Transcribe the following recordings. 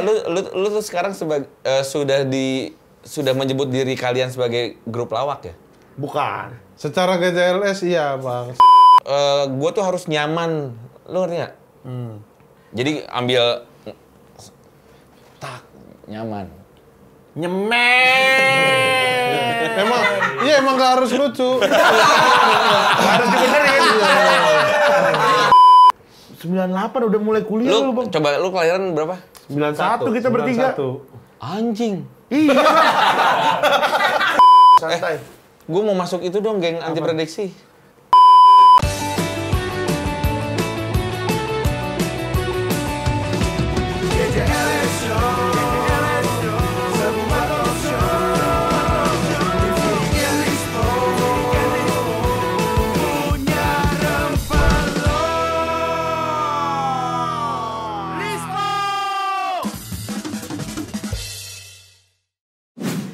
lu tuh sekarang sudah menyebut diri kalian sebagai grup lawak ya? Bukan. Secara GJLS iya, Bang. Gue tuh harus nyaman, lu ngerti nggak? Jadi ambil tak nyaman. Nyemen. Emang gak harus lucu. Harus dibenerin. 98 udah mulai kuliah Lu Bang. coba lu kelahiran berapa? 91 kita bertiga. Anjing. Iya. Santai. Gue mau masuk itu dong, geng anti prediksi.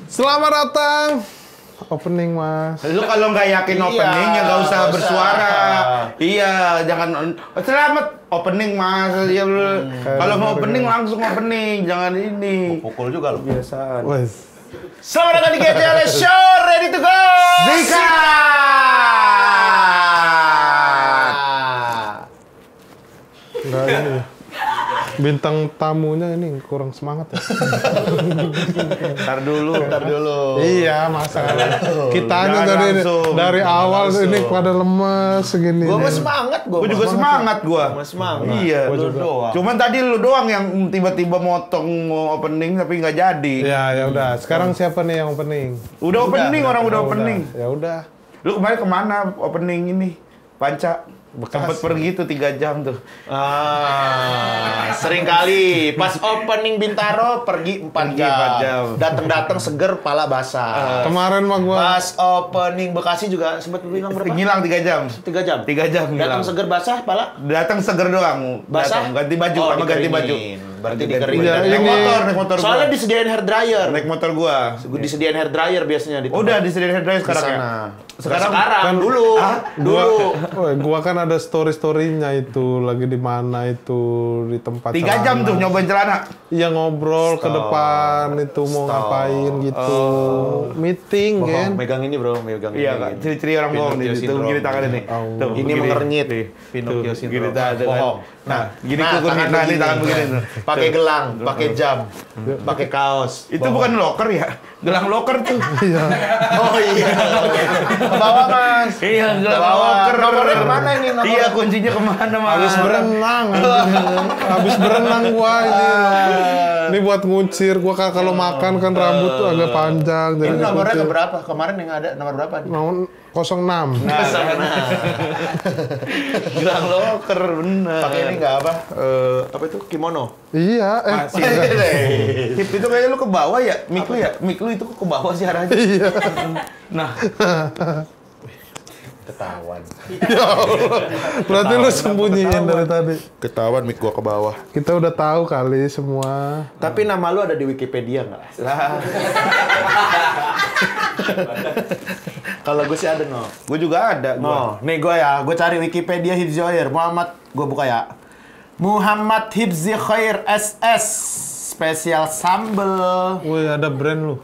Selamat datang. Opening, Mas. Lu kalau nggak yakin opening ya nggak usah bersuara. Iya, jangan selamat opening Mas. Ya, kalau mau opening langsung opening, jangan ini. Pukul juga lu. Kebiasaan. Wes. Selamat datang di GTL Show, ready to go. Zika. Enggak ini. Bintang tamunya ini kurang semangat ya. Ntar dulu. Iya, masalah. Kitanya Jangan dari awal langsung. ini pada lemes segini. Gua semangat, gua juga semangat gua. Semangat. Iya, Gua lu juga. doang. Cuman tadi lu doang yang tiba-tiba motong mau opening tapi nggak jadi. Ya udah. Sekarang siapa nih yang opening? Udah opening, orang udah opening. Ya udah. Lu kemarin kemana opening ini? Panca. Sempet pergi tuh 3 jam tuh. Sering kali pas opening Bintaro pergi 4 jam. Datang seger, pala basah. Kemarin mah gua Pas opening Bekasi juga sempat bilang berapa? Ngilang 3 jam. 3 jam. 3 jam Datang ngilang. seger basah, pala Datang seger doang. basah. Datang, ganti baju Oh, sama ganti baju. dikeringin. Berarti Ganti dikeringin. Iya, baju. ini- Naik motor Soalnya gua. disediain hair dryer. Naik motor gua. Disediain hair dryer biasanya di tempat. Udah disediain hair dryer di sekarang ya. sana. Sekarang Sekarang dulu. gua kan ada story-storynya itu lagi di mana itu di tempat 3 jam tuh nyobain celana. Iya ngobrol ke depan itu mau ngapain gitu. Meeting kan. Megang ini bro, megang ini. Iya kak, ciri-ciri orang bohong nih. Pinocchio Tuh syndrome. gini tangannya nih. Tuh, Ini begini. mengernyit. Nih. Pinocchio Tuh, syndrome. gini tangan. Bohong. Nah, gini Nah, kukur nih. tangan Nah, ini begini. tangan begini. tuh. Pakai Tuh. gelang, pakai jam, pakai kaos. Itu bukan loker ya? Gelang loker tuh. Iya. Oh iya. Ke bawah mas. Iya, gelang Bawah. loker. Nomornya kemana ini? Nomor? Iya, kuncinya kemana mas? Habis berenang, habis berenang gua ini. Ini buat ngucir gua kalau makan kan rambut tuh agak panjang jadi Ini nomornya dikucir. keberapa? Kemarin yang ada nomor berapa? nih? Mau 06. Gelang loker, bener. Pakai ini nggak apa? Apa itu? Kimono. Iya, Hip itu kayaknya lu ke bawah ya? Mik lu ya? Mik lu itu ke bawah sih arahnya. iya. Nah, Ketahuan. Berarti lu sembunyiin dari tadi. Ketahuan mik gua ke bawah. Kita udah tahu kali semua. Tapi nama lu ada di Wikipedia nggak? lah. Kalau gue sih ada no. Gue juga ada. No, nih gue ya, gue cari Wikipedia Hibzi Khair Muhammad, gue buka ya. Muhammad Hibzi Khair SS spesial sambel. Wih, ada brand lu.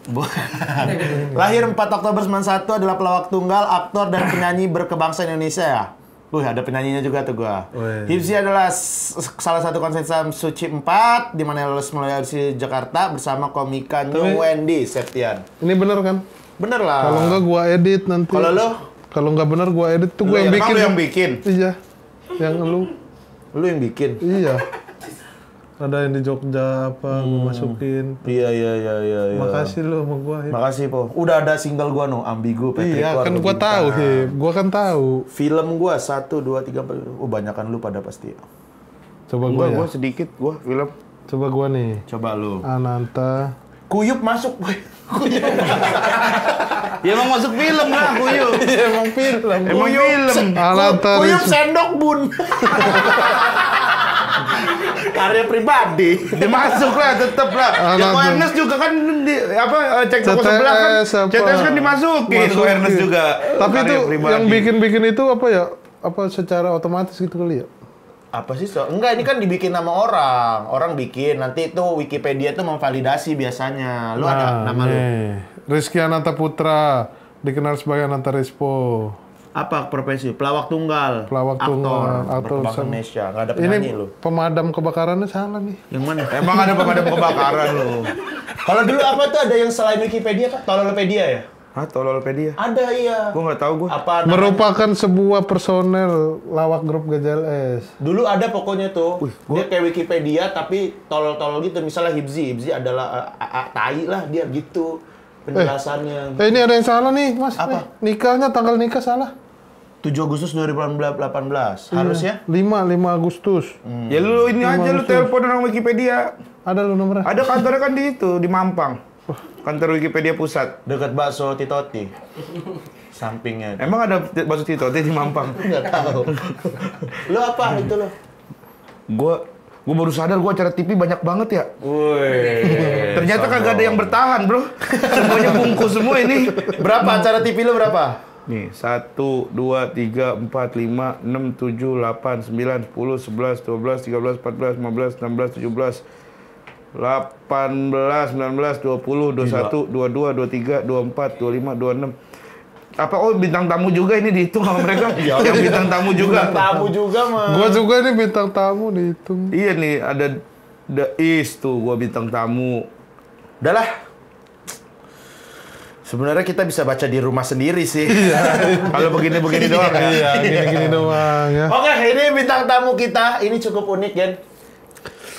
Lahir 4 Oktober 91, adalah pelawak tunggal, aktor dan penyanyi berkebangsaan Indonesia ya. Ada penyanyinya juga tuh gua. Wih. Hibzi adalah salah satu konsensus Suci 4 di mana lulus melalui audisi Jakarta bersama komika New Wendy Septian. Ini bener kan? Bener lah. Kalau enggak gua edit nanti. Kalau lo? Kalau enggak bener gua edit tuh gua yang Emang bikin. lu yang bikin? Iya. Yang lu. Lu yang bikin. Iya. Ada yang di Jogja apa gua masukin. Iya. Makasih lu sama gua. Hip. Makasih po. Udah ada single gua no, Ambigu, Patrick Iya, War, kan gua Bintang. tahu, Hip. Gua kan tahu. Film gua 1 2 3 4. Oh, banyakan lu pada pasti. Coba gua ya. Gue sedikit, gue film. Coba gua nih. Coba lu. Ananta. Kuyup masuk, boy. Kuyup. Ya emang masuk film lah, Kuyup. Emang film. Emang film. Ananta. Kuyup sendok bun. Karya pribadi. Dia masuk lah, tetep lah. Ya Anak kok tuh. Ernest juga kan cek toko sebelah kan. CTS apa? CTS kan dimasukin, kok Ernest juga. Tapi Karya itu pribadi. yang bikin-bikin itu apa ya? Apa secara otomatis gitu kali ya? Apa sih? Enggak, ini kan dibikin sama orang. Orang bikin, nanti itu Wikipedia itu memvalidasi biasanya. Lu ada nama lu? Rizky Ananta Putra, dikenal sebagai Ananta Rispo. Apa profesi? Pelawak tunggal. Pelawak tunggal, aktor berkembang Indonesia. Nggak ada Ini penyanyi lu. pemadam kebakarannya salah nih. Yang mana? Emang ada pemadam kebakaran lu. Kalau dulu apa tuh ada yang selain Wikipedia kan? Tololopedia ya? Hah, Tololopedia? Ada iya. Gua nggak tahu gua. Apa namanya? Merupakan sebuah personel lawak grup GJLS. Dulu ada pokoknya tuh. Dia kayak Wikipedia tapi tolol-tolol gitu. Misalnya Hibzi adalah tai lah dia gitu penjelasannya. Ini ada yang salah nih, Mas. Apa? Nikahnya, tanggal nikah salah. 7 Agustus 2018. Harusnya? 5 Agustus. Ya lu ini aja lu telepon orang Wikipedia. Ada lu nomornya? Ada kantornya kan di itu, di Mampang. Kantor Wikipedia pusat. Dekat bakso Titoti. Sampingnya. Emang ada bakso Tito di Mampang? Enggak tahu. Lu apa itu lo? Gua baru sadar gua acara TV banyak banget ya. Woi. Ternyata kagak ada yang bertahan, Bro. Semuanya bungkus semua ini. Berapa acara TV lu berapa? Nih, 1, 2, 3, 4, 5, 6, 7, 8, 9, 10, 11, 12, 13, 14, 15, 16, 17, 18, 19, 20, 21, 22, 23, 24, 25, 26. Apa bintang tamu juga ini dihitung sama mereka? Yang bintang tamu juga. Bintang tamu juga mah. Gua juga nih bintang tamu dihitung. Iya nih, ada The East tuh, gua bintang tamu. Udahlah. Sebenarnya kita bisa baca di rumah sendiri sih. Kalau begini-begini doang ya. Iya, gini-gini doang ya. Oke, ini bintang tamu kita. Ini cukup unik, Gen.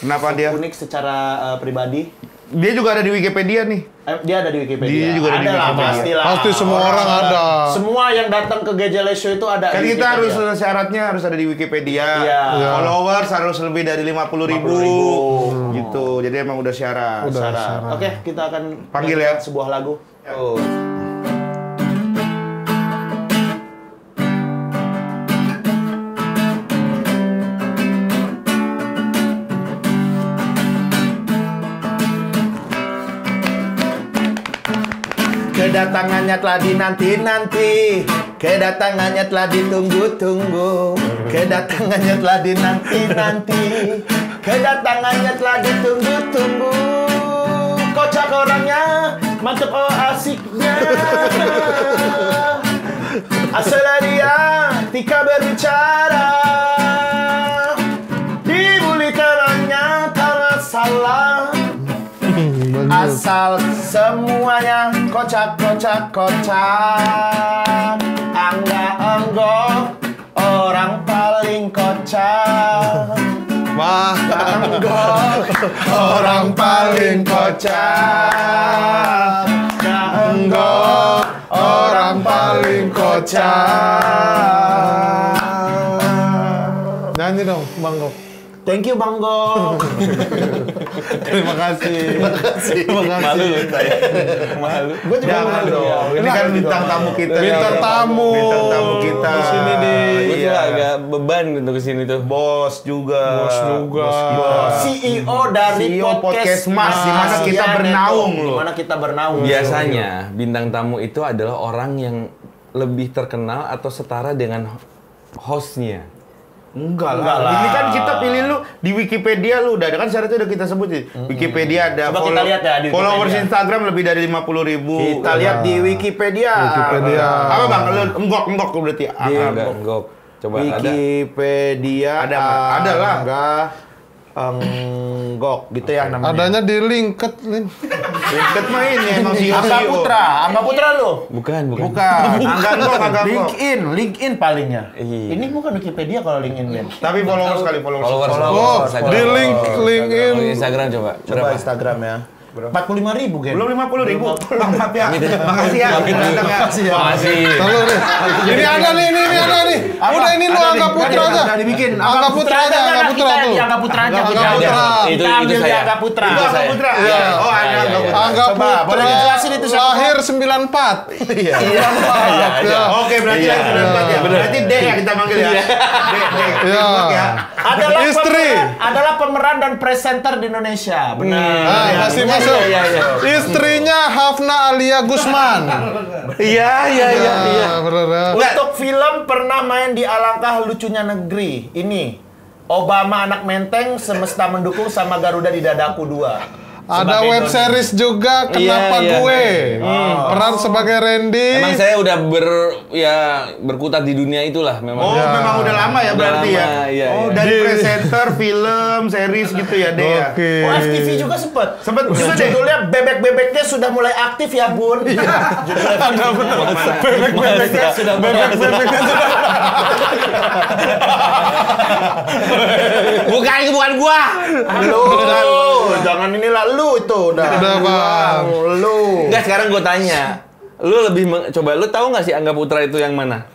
Kenapa dia? Unik secara pribadi. Dia juga ada di Wikipedia nih. Dia ada di Wikipedia. Dia juga ada di lah, Wikipedia. pastilah. Pasti semua orang ada. Semua yang datang ke GJLS Show itu ada Kan di kita harus Wikipedia. syaratnya harus ada di Wikipedia. Iya. Followers harus lebih dari 50.000. Gitu. Jadi emang udah syarat. Syarat. Oke, kita akan Panggil ya. sebuah lagu. Oh. Kedatangannya telah dinanti-nanti, kedatangannya telah ditunggu-tunggu, kedatangannya telah dinanti-nanti, kedatangannya telah ditunggu-tunggu. Kocak orangnya, mantep asiknya. Asal dia tika berbicara, dibuli terangnya tak masalah. Asal semuanya kocak. Angga enggok orang paling kocak. Wah, Enggok orang paling kocak. Enggok orang paling kocak. nyanyi dong, Bang Gok. Thank you Bang Gok. Terima kasih. Malu loh saya. Malu. Gue juga Jangan malu. dong. Ini kan bintang tamu kita. Bintang tamu. Bintang tamu kita. Di sini di Gue tuh agak beban untuk kesini tuh. Bos juga. Bos juga. CEO dari CEO podcast Podcast Mas, di mana kita Iya, bernaung Neto. loh. Di mana kita bernaung. Biasanya bintang tamu itu adalah orang yang lebih terkenal atau setara dengan hostnya. Enggak Enggak lah. lah. Ini kan kita pilih lu di Wikipedia lu udah ada kan syaratnya udah kita sebutin. Wikipedia ada Coba kita lihat ya di followers Wikipedia. Instagram lebih dari 50.000. Kita lihat di Wikipedia. Wikipedia. Apa Bang? Lu enggok berarti. Enggak, enggak. Coba ada. Wikipedia Ada, Bang. Ada lah. Enggak enggok gitu ya namanya. Adanya di LinkedIn. Deket mah ini emang CEO. Angga Putra lu. Bukan. Bukan. Angga enggok. LinkedIn palingnya. Iya. Ini bukan Wikipedia kalau LinkedIn Ben. Tapi followers kali followers. Oh, di LinkedIn. Instagram coba. Coba Instagram ya. 45.000 Gen. Belum 50.000. Bang, maaf ya. Makasih ya. Makasih. Lalu nih. Ini ada nih, ini ada nih. Udah ini lu Angga Putra aja. Udah dibikin. Angga Putra aja, Angga Putra tuh. Angga Putra aja. Angga kita Putra. aja. Itu Kita ambil saya. Angga Putra. Itu Angga Putra. Iya. Oh, ada Iya, Angga iya. Putra. Angga Coba, Putra. boleh dijelasin itu siapa? Lahir 94. Iya. Ya. Oke, berarti Iya. yang 94 ya. Berarti D ya kita manggil ya. D. Iya. Ya. Adalah Istri. adalah pemeran dan presenter di Indonesia. Benar. Ah, masih masuk. Iya. Istrinya Hafna Alia Gusman. Iya. Bener ya. Untuk film pernah main di Alangkah Lucunya Negeri. Ini Obama anak menteng, semesta mendukung sama Garuda di dadaku 2. Ada Sebagai web Doni. series juga, Kenapa Iya, iya. Gue? Peran sebagai Randy. Emang saya udah berkutat di dunia itulah memang. Oh, memang udah lama ya Udah berarti ya? lama, iya, Oh, iya. dari presenter, film, series gitu ya, Deh ya? Oke. Oh, FTV juga sempet. Sempet juga deh. Judulnya bebek-bebeknya sudah mulai aktif ya, Bun. Judulnya bebek-bebeknya sudah mulai aktif. Bukan gua. Lu, jangan inilah lu itu udah. Udah, Bang. Lu. Enggak, sekarang gua tanya. Lu lebih coba lu tahu nggak sih Angga Putra itu yang mana?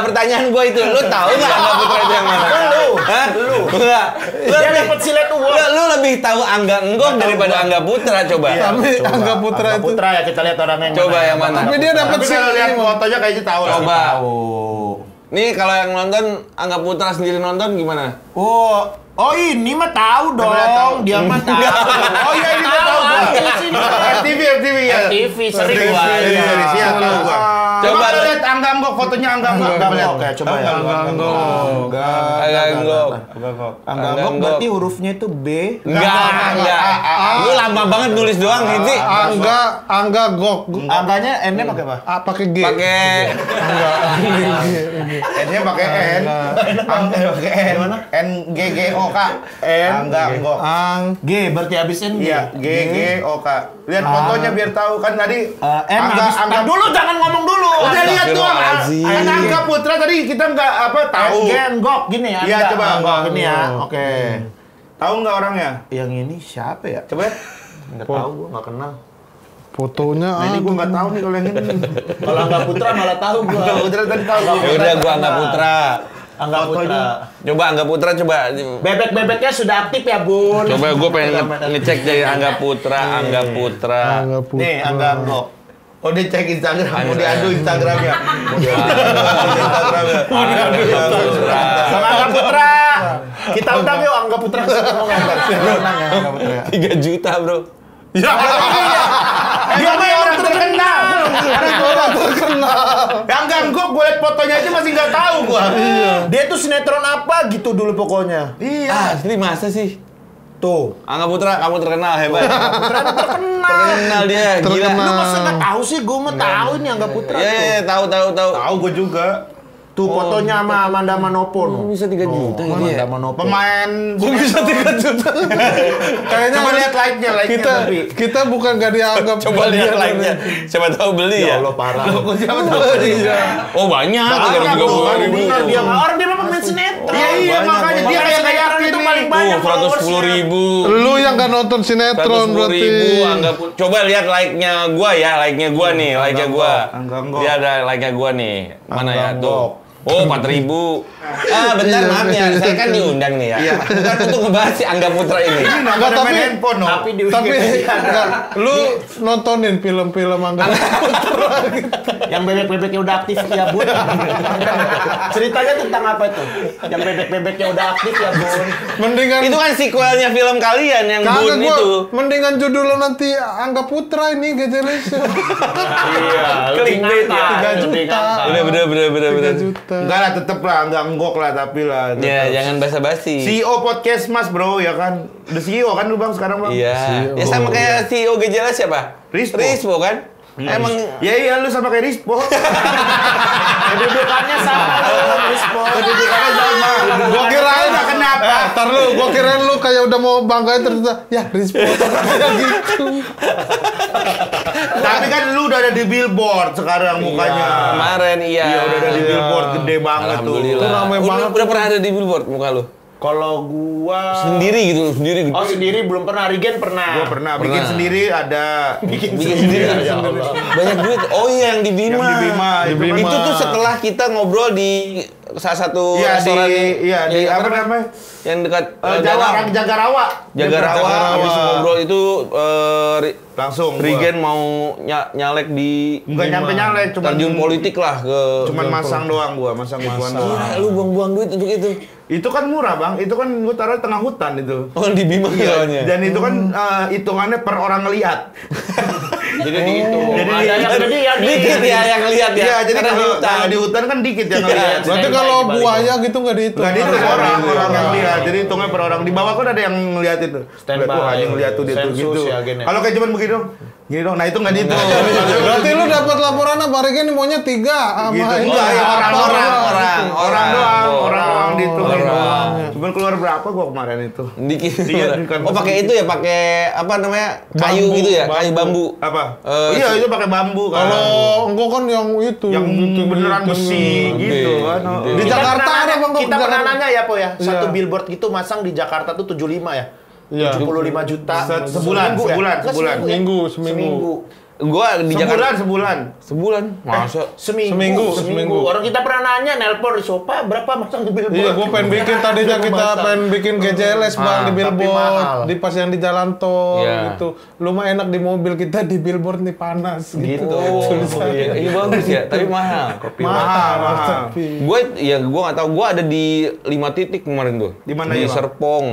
Pertanyaan gua itu. Lu tahu nggak Angga Putra itu yang mana? Lu. Hah? Lu. Enggak. Dia dapat silet award. Lu lebih tahu Angga Enggok daripada Angga Putra coba. Tapi Angga Putra Angga itu. Putra ya, kita lihat orangnya Coba yang mana? Tapi dia dapat Tapi kalau lihat fotonya kayaknya tahu lah. Coba. Tahu. Nih kalau yang nonton Angga Putra sendiri nonton gimana? Oh ini mah tahu dong. Coba tahu. Dia mah tahu. Oh iya, ini mah tahu gua. FTV ya. TV sering gua. Series, iya, tahu gua. Coba Coba lu- lihat Angga Anggok, fotonya Angga Anggok. Angga Anggok ya, coba ya. Angga Anggok. Angga Anggok. Angga Anggok berarti hurufnya itu B. Enggak. Lu lama banget nulis doang ini. Angga Gok. Angganya N-nya pakai apa? Ah, pakai G. Pakai N-nya pakai N. Angga pakai N. N G G O K. N. Angga Anggok. G berarti habis N. Iya, G G O K. Lihat fotonya biar tahu kan tadi. N habis. Tar dulu jangan ngomong dulu. Udah lihat tuh. Astagfirullahaladzim. Kan Angga Putra tadi kita nggak apa tahu. Anggok gini ya. Iya, coba. Anggok gini ya. Oke. Tahu nggak orangnya? Yang ini siapa ya? Coba. Enggak tahu gua, enggak kenal. Fotonya Nah, ini gua nggak tahu nih kalau yang ini. Kalau Angga Putra malah tahu gua. Angga Putra tadi tahu. Ya udah gua Angga Putra. Angga Putra. Coba Angga Putra coba. Bebek-bebeknya sudah aktif ya, Bun. Coba gua pengen ngecek dari Angga Putra. Angga Putra. Nih, Angga Anggok. Oh, dia cek Instagram, mau diadu Instagramnya. Sama Angga Putra. Kita undang yuk Angga Putra ke sini ngomong Angga. Undang ya Angga Putra. 3 juta, Bro. Dia mah orang terkenal. Orang terkenal. Yang ganggok gue liat fotonya aja masih nggak tahu gua. Dia tuh sinetron apa gitu dulu pokoknya. Iya. Asli masa sih? Tuh. Angga Putra, kamu terkenal hebat. Putra terkenal. Terkenal dia, gila. Terkenal. Lu masa nggak tahu sih? Gue mah tahu ini Angga Putra Iya, tuh. iya, tahu. Tahu gue juga. Tuh fotonya sama Amanda Manopo. Oh, bisa 3 juta gitu ya? Amanda Manopo. Pemain. Kok bisa 3 juta? Kayaknya Coba lihat like-nya tapi. kita bukan gak dianggap. Coba lihat like-nya. Siapa tahu beli ya? Ya Allah parah. Siapa tahu? Oh, banyak. Banyak, 330.000. Bener dia mah. Orang dia mah pemain sinetron. Iya, makanya dia kayak sinetron itu ini. paling banyak Tuh, followersnya. 110.000. Lu yang gak nonton sinetron 110.000 berarti. Angga Putra. Coba lihat like-nya gua ya, like-nya gua nih, like-nya gua. Angga Anggok. Dia ada like-nya gua nih. Mana ya Angga tuh? Anggok. Oh, 4.000. Bentar maaf ya, saya kan diundang nih ya. Iya. Bukan untuk ngebahas si Angga Putra ini. Ini nggak Nggak, ada main tapi- handphone, no. Tapi di Tapi Wikipedia ada. enggak, lu nontonin film-film Angga Putra gitu. Yang bebek-bebeknya udah aktif ya, Bun. Ceritanya tentang apa itu? Yang bebek-bebeknya udah aktif ya, Bun. Mendingan Itu kan sequelnya film kalian yang kagak Bun gua, itu. mendingan judulnya nanti Angga Putra ini Gajelis. Iya, Clickbait ya. 3 juta. Bener. 3 juta. Enggak lah, tetep lah, enggak enggok lah, tapi lah. Ya, tetep. jangan basa-basi. CEO podcast Mas, bro, ya kan? The CEO kan lu Bang sekarang, Bang? Iya. Ya sama kayak CEO Gejala siapa? Rispo. Kan? Emang Ya iya, lu sama kayak Rispo. Kedudukannya sama loh, Rispo. Kedudukannya sama. Gua kirain Nggak kenapa. Ntar lu, gua kirain lu kayak udah mau banggain ternyata ya Rispo kayak gitu. Tapi kan lu udah ada di billboard sekarang mukanya. kemarin iya. Iya, udah ada di billboard gede banget tuh. Alhamdulillah. Itu ramai banget. Udah pernah ada di billboard muka lu? Kalau gua Sendiri gitu, sendiri. Oh, sendiri belum pernah. Regen pernah. Gua pernah bikin Pernah. sendiri ada. bikin sendiri. Ya Allah. Banyak duit. Oh iya yang di Bima. Yang di Bima, Di Bima. Itu tuh setelah kita ngobrol di salah satu Iya, restoran di apa namanya? yang dekat Jawa, Jaga Rawa. Jaga Rawa. Habis ngobrol Betul, itu langsung gua. Regen mau nyalek di Nggak nyampe nyalek, terjun politik lah ke cuman masang doang gua, masang gituan doang. Gila, lu buang-buang duit untuk itu. Itu kan murah, Bang. Itu kan gua taruh di tengah hutan itu. Oh, di Bima soalnya. Dan itu kan hitungannya per orang ngelihat. Jadi dihitung. Jadi Ada yang gede ya Dikit ya yang lihat ya. Iya, jadi Karena kalau di hutan kan dikit yang ngelihat. Berarti kalau buaya gitu nggak dihitung. Nggak dihitung orang yang lihat. Jadi hitungnya per orang. Di bawah kan ada yang ngelihat itu. Standby. Wah, yang ngelihat tuh dia tuh Sensus gitu. ya, Gen, ya. Kalau kayak cuman begini dong. Gini dong. Nah, itu nggak dihitung. Berarti lu dapat laporan apa? Regen ini maunya 3 sama Gitu. ini. Enggak, ya orang Orang. doang dihitungin. Orang. Cuman keluar berapa gua kemarin itu? Dikit. Iya, kan. Oh, pakai itu ya, pakai apa namanya? Kayu Bambu, gitu ya, bambu. kayu bambu. Apa? Eh, Iya, itu pakai bambu kan. Kalau enggak kan yang itu. yang gitu, beneran gitu. besi gitu kan. Di Jakarta ada Bang. Kita pernah nanya ya, Po ya. Satu Iya. billboard gitu masang di Jakarta tuh 75 ya. Iya. 75 juta. Sebulan, Seminggu ya? sebulan, Nggak, sebulan. Seminggu. Seminggu. Gua di Jakarta Sebulan. Masa? Seminggu. Orang kita pernah nanya, nelpon di sofa berapa masang di billboard? Iya, gua pengen bikin tadinya kita pengen bikin GJLS Bang di tapi mahal. billboard, di pas yang di jalan tol Iya. gitu. Lu mah enak di mobil, kita di billboard nih panas gitu. Iya, ini bagus ya, tapi mahal. Mahal. Gue nggak tahu. Gue ada di 5 titik kemarin tuh. Di mana di ya, Bang? Serpong.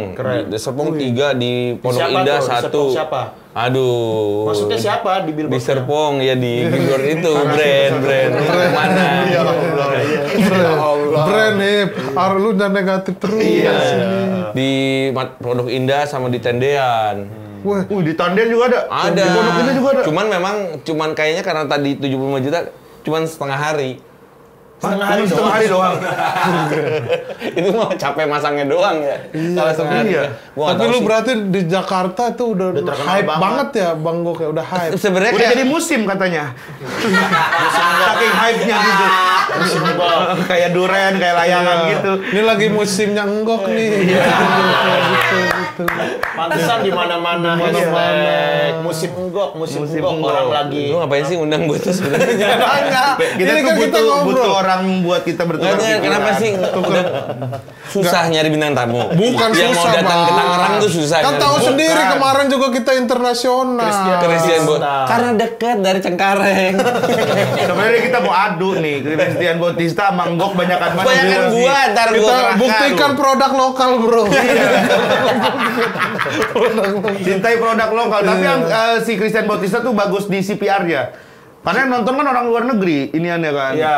Di Serpong 3, di Pondok Siapa Indah tuh? Di 1. Serpong siapa? Aduh. Maksudnya siapa di billboard? Di Serpong ya, di billboard itu brand mana? Brand nih, lu jangan negatif terus. Di Pondok Indah sama di Tendean. Wah, Di Tandian juga ada. Ada. Di Pondok Indah juga ada. Cuman kayaknya karena tadi 75 juta cuman setengah hari. Setengah hari doang. Itu mah capek masangnya doang ya. Kalau setengah hari. Iya. Gua nggak tapi tahu lu sih. berarti di Jakarta tuh udah terkenal hype banget. banget ya Bang Gok ya, udah hype. Sebenarnya Udah kayak jadi musim katanya. Saking hype-nya gitu. Kayak duren, kayak layangan gitu. Ini lagi musimnya enggok nih. Iya. Gitu. Pantesan di mana-mana hashtag musim enggok, musim enggok orang lagi. lu ngapain sih undang gue tuh sebenarnya? Kita Ini tuh kan kita butuh ngobrol. orang buat kita bertukar Nggak, pikiran. kenapa sih udah susah nyari bintang tamu? Bukan yang susah, mau datang ke Bang. Tangerang tuh susah. Kan nyari. tahu Bukan. sendiri kemarin juga kita internasional. Christian karena dekat dari Cengkareng. Sebenarnya kita mau adu nih, Christian Bautista sama Nggok banyakan mana? Banyakan gua, ntar gua Kita kerahkan. buktikan produk lokal, Bro. Cintai produk lokal, tapi yang si Christian Bautista tuh bagus di CPR-nya. Karena yang nonton kan orang luar negeri, ini aneh kan. Iya.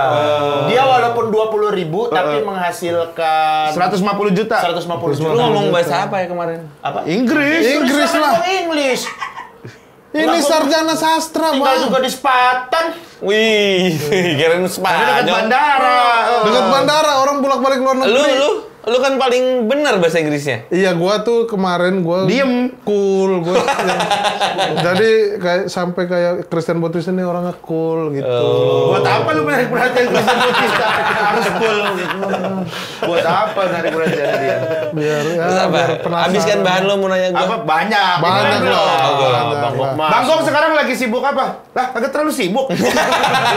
Dia walaupun 20.000 tapi menghasilkan 150 juta. 150 juta. Lu ngomong bahasa apa ya kemarin? Apa? Inggris. Inggris lah. English. Ini sarjana sastra, Tinggal Bang. juga di Sepatan. Wih, kirain Dekat Spanyol. bandara. Dekat bandara, orang bolak-balik luar negeri. Lu kan paling benar bahasa Inggrisnya. Iya, gua tuh kemarin gua Diem. cool, gua. Jadi kayak sampai kayak Christian Bautista ini orangnya cool gitu. Buat apa lu menarik perhatian Christian Bautista? Harus full. Buat apa narik perhatian dia? Biar ya, Terus apa? biar penasaran. Habiskan bahan lu mau nanya gua. Apa banyak? Banyak Gimana? loh. Bang Gok mas. Bang Gok sekarang lagi sibuk apa? Lah, agak terlalu sibuk.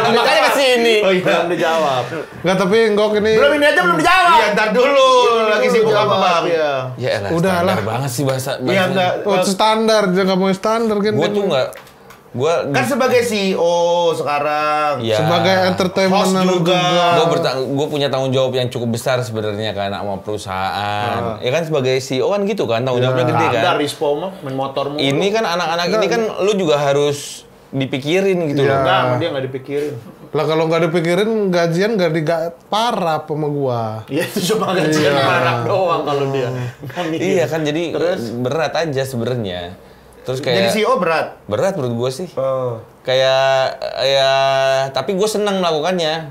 Makanya ke sini. Oh iya. Belum dijawab. Enggak, tapi Gok ini Belum ini aja belum dijawab. Iya, ntar dulu. Lagi sibuk apa, Bang? Iya. Ya elah, Udah standar lah. banget sih bahasa. Iya, enggak. oh, standar, dia nggak mau standar kan. Gua dia tuh mau- enggak. Gua Kan sebagai CEO sekarang. ya, sebagai entertainment Host juga. gue punya tanggung jawab yang cukup besar sebenarnya kan sama perusahaan. Ya kan sebagai CEO kan gitu kan, tanggung jawabnya gede kan. Ada Rispo mah main motor mulu. Ini kan anak-anak ini kan lu juga harus dipikirin gitu Iya. loh. Enggak, sama dia nggak dipikirin. Lah kalau nggak dipikirin gajian nggak parah sama gua. Iya itu cuma gajian marak doang kalau dia. Kan Iya kan jadi berat aja sebenarnya. Terus Jadi kayak CEO berat. berat menurut gue sih. Oh. Kayak ya tapi gue senang melakukannya.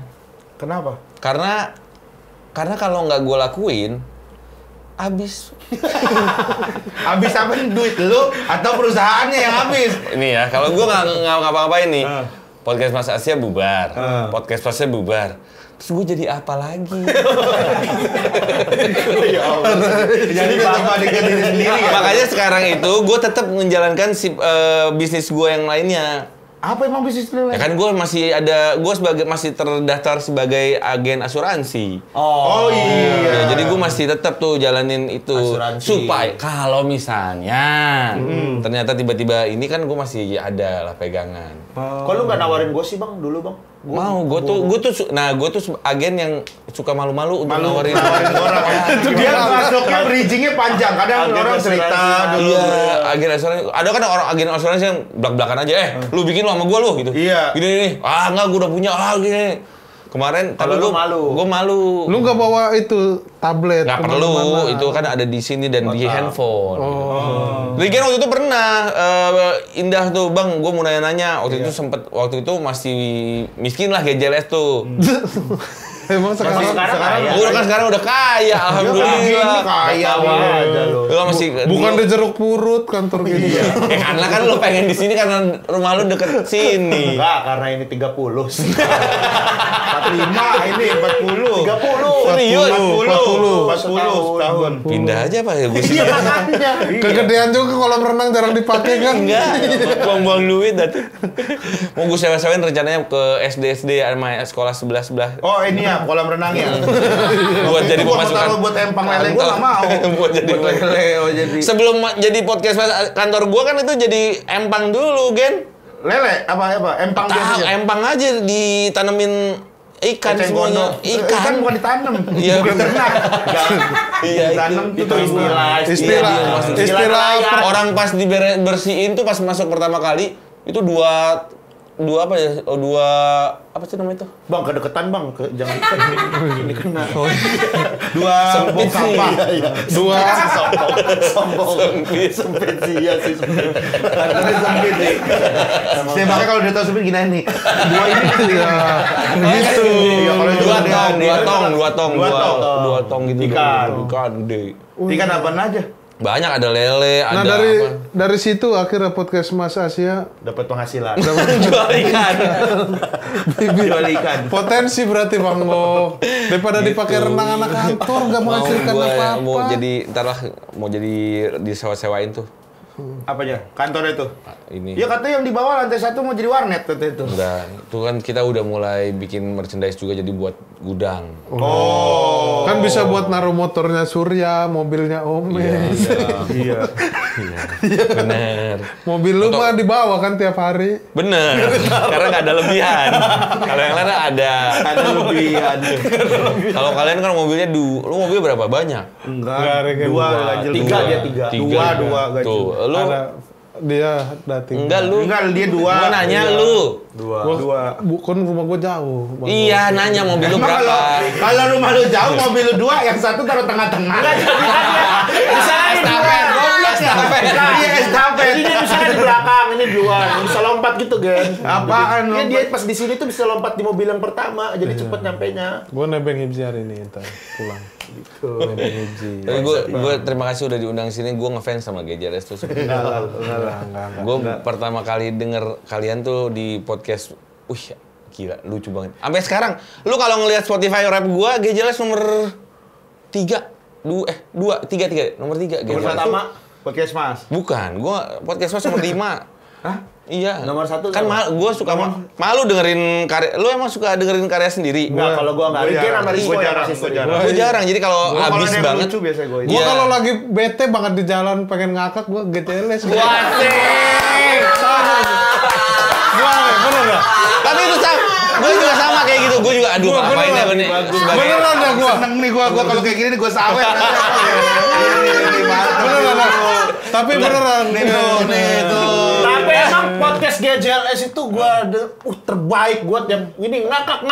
Kenapa? Karena kalau nggak gue lakuin habis. Habis apa nih, duit lu atau perusahaannya yang habis? Ini ya, kalau gue nggak ngapa-ngapain nih, podcast Mas Asia bubar, podcast Pasnya bubar. Terus gue jadi apa lagi? Jadi tetap adegan diri sendiri ya. Makanya sekarang itu gue tetap menjalankan bisnis gue yang lainnya. Apa emang bisnis lele? Ya kan gue masih terdaftar sebagai agen asuransi. Oh iya. Ya, jadi gue masih tetap tuh jalanin itu Asuransi. supaya kalau misalnya ternyata tiba-tiba ini kan gue masih ada lah pegangan. Kok lu nggak nawarin gue sih bang dulu bang? Mau gue tuh agen yang suka malu-malu untuk nawarin orang. Itu dia masuknya bridgingnya panjang. Kadang Agen orang cerita dulu. Iya, agen asuransi. Ada kan orang agen asuransi yang belak-belakan aja, lu bikin lu sama gua lu gitu. Iya. Gini. Enggak, gua udah punya. Gini. Kemarin tapi Kalau lu malu. Gua malu. Lu nggak bawa itu tablet? Nggak perlu, kemana-mana? itu kan ada di sini dan di handphone. Lagian waktu itu pernah Indah tuh, Bang, gua mau nanya-nanya. Waktu itu masih miskin lah GJLS tuh. Emang sekarang Sekarang udah kaya, alhamdulillah. Kaya aja lu. Lu masih bukan di jeruk purut kantor gini. karena kan lu pengen di sini karena rumah lu deket sini. Enggak, karena ini 30. 45 ini 40. 30. Serius? 40 tahun. Pindah aja Pak ya gue sih. Iya makanya. Kegedean juga kolam renang jarang dipakai kan? Enggak, buang-buang duit datu. Mau gue sewa-sewain rencananya ke SD sama sekolah sebelah-sebelah. Oh ini ya kolam renang ya. Buat jadi Gua mau pemasukan. taruh buat empang lele gua enggak mau. Buat jadi lele jadi. Sebelum jadi podcast kantor gua kan itu jadi empang dulu, Gen. Lele apa? Empang biasa. Empang aja ditanemin ikan Eceng semuanya. gondok. Ikan bukan ditanam. Iya. Bukan ternak. Iya, Ditanam itu Istilah orang pas dibersihin tuh pas masuk pertama kali itu dua apa ya? Dua apa sih namanya itu? Bang, kedeketan bang, jangan ini kena. Dua Sempit bong sih. sampah. dua Sombong. Sempit sih ya sih. Katanya sempit nih. Saya pakai kalau dia tahu sempit gini nih. Dua ini ya gitu. Iya, kalau itu Dua dia- tong gitu. Ikan. Ikan deh. Ikan apaan aja? Banyak ada lele, Nah ada dari situ akhirnya podcast Mas Asia Dapat penghasilan. jual ikan. Jual ikan. potensi berarti Bang Go. Daripada dipakai renang anak kantor nggak menghasilkan apa-apa. Mau jadi ntar lah mau jadi disewa-sewain tuh. Apanya? Kantor itu. Ini. Ya katanya yang di bawah lantai 1 mau jadi warnet katanya itu. Udah, itu kan kita udah mulai bikin merchandise juga jadi buat gudang. Oh. Kan bisa buat naruh motornya Surya, mobilnya Ome. Iya. Bener. Mobil lu mah dibawa kan tiap hari. Bener. Karena nggak ada lebihan. Kalau yang lain ada. Ada lebihan. Kalau kalian kan mobilnya lu mobil berapa banyak? Enggak. Dua ganjil. Tiga dia, tiga. Dua ganjil. Tuh, lu Ada dia dating. enggak lu. Enggak, dia dua. Gua nanya Iya. lu. Dua. Bukan rumah gua jauh. Bang. Iya, nanya mobil lu Emang berapa? kalau rumah lu jauh, mobil lu dua, yang satu taruh tengah-tengah. Estafet, goblok estafet. Iya, estafet. Jadi dia misalnya di belakang, ini duluan, bisa lompat gitu, Gen. Apaan Dia, lompat? dia pas di sini tuh bisa lompat di mobil yang pertama, jadi cepet nyampenya. Gua nebeng Hibzi hari ini ntar pulang. Gitu. Nebeng Hibzi. Tapi gue terima kasih udah diundang sini. Gue ngefans sama GJLS tuh. Enggak. Gue pertama kali denger kalian tuh di podcast. Wih, gila, lucu banget. Sampai sekarang, lu kalau ngelihat Spotify rap gue, GJLS nomor 3. Tiga. Nomor 3 Nomor GJLS. pertama, podcast Mas. Bukan, gue podcast mas nomor 5. Hah? Iya. Nomor 1 Kan gue suka malu dengerin karya. Lu emang suka dengerin karya sendiri? Enggak, kalau gua enggak. Gua Gen jarang, sama Rizko gua yang jarang, masih gua sering. jarang. Gue jarang. Jadi kalau Gua kalau abis ada yang banget. lucu biasa gua itu. Gua Iya. kalau lagi bete banget di jalan pengen ngakak gua GTLS. Wasik. Gua bener dah. Tapi itu sama. Gue juga sama kayak gitu. Gue juga aduh ngapain ya nih sebagai Beneran dah gua. Seneng nih gua kalau kayak gini nih gua sawet. Ini mantap. Beneran dah. Tapi beneran. Nih tuh. Tapi emang podcast GJLS itu gua terbaik buat yang ini ngakak.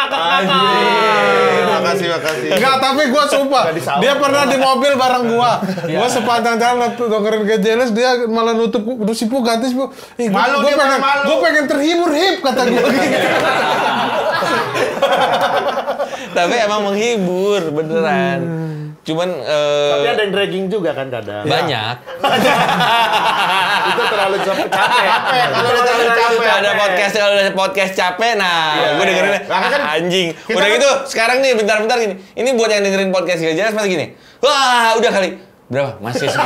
Makasih. Enggak, tapi gua sumpah. Dia pernah di mobil bareng gua. Gua sepanjang jalan dengerin GJLS dia malah nutup sipu ganti sipu. Malu dia malah malu. Gua pengen terhibur hip kata gua gitu. Tapi emang menghibur beneran. Cuman Tapi ada yang dragging juga kan kadang. banyak. Itu terlalu capek. Kalau udah terlalu capek. Ada podcast capek. Nah, gue dengerin anjing. Kita Udah kan- gitu sekarang nih bentar gini. Ini buat yang dengerin podcast gak jelas pasti gini. Wah, udah kali. Berapa? Masih 9.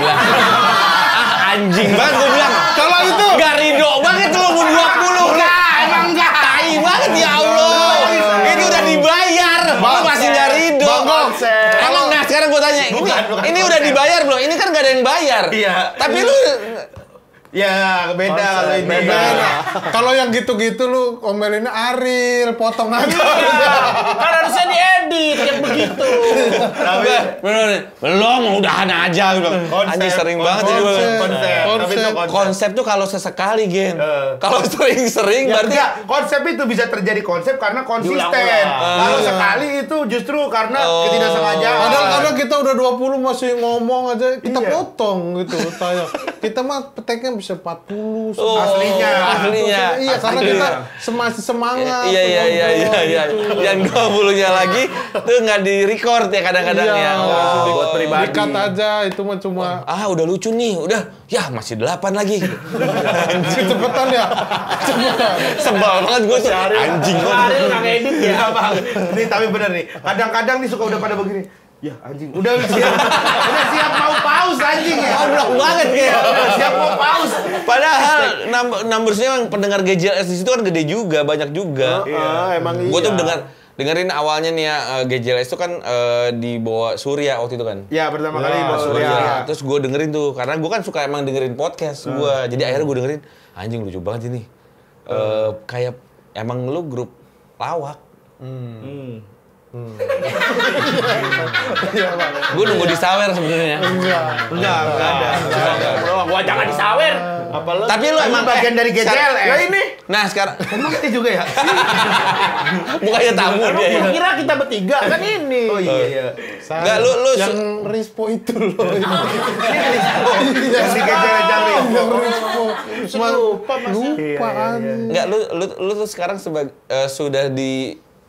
Anjing banget gue bilang. Kalau itu Gak ridho banget lu umur 20. Emang enggak. Tai banget ya Allah. Ini udah dibayar. Lu masih nggak ridho. Emang nah sekarang gue tanya, ini udah dibayar belum? Ini kan nggak ada yang bayar. Iya. Tapi lu Ya, beda kalau ini. Beda. Kalau yang gitu-gitu lu omelinnya Ariel, potong aja. Kan harusnya diedit kayak begitu. Tapi belum udahan aja gue bilang. Anjing sering banget ini gue. Tapi itu Konsep tuh kalau sesekali, Gen. Kalau sering-sering berarti enggak, konsep itu bisa terjadi konsep karena konsisten. Kalau sekali itu justru karena ketidaksengajaan. Padahal kadang kita udah 20 masih ngomong aja, kita Iya. potong gitu tayang. Kita mah peteknya bisa 40. Aslinya. Iya, karena kita masih semangat. Iya. Yang 20-nya lagi tuh nggak di-record ya kadang-kadang ya. buat pribadi. Dikat aja, itu mah cuma Udah lucu nih, udah. Ya masih 8 lagi. cepetan ya. Cepetan. Sebel banget gue tuh. Anjing Lu hari lu nggak ngedit ya. Iya, Bang. Ini tapi bener nih. Kadang-kadang nih suka udah pada begini. Ya anjing, udah siap mau pause anjing ya. Goblok banget kayak. Udah siap mau pause. Padahal numbersnya yang pendengar GJLS di situ kan gede juga, banyak juga. Emang Gue tuh dengerin awalnya nih ya GJLS itu kan di bawah Surya waktu itu kan. Ya, pertama kali bawa Surya. Surya. Terus gue dengerin tuh karena gue kan suka emang dengerin podcast gue. Jadi akhirnya gue dengerin anjing lucu banget ini. Kayak emang lu grup lawak. Gue nunggu disawer sebenarnya. Enggak ada. Gua jangan disawer. Apa lu? Tapi lu emang bagian dari GJL Lah ini. Nah sekarang Emang ini juga ya? bukannya tamu Lu dia ya. kira kita bertiga kan ini. Oh iya. Enggak, lu yang Rispo itu loh. Yang di GJL Jambi. Yang Rispo. Cuma Lupa masih. lupa kan. Enggak, lu tuh sekarang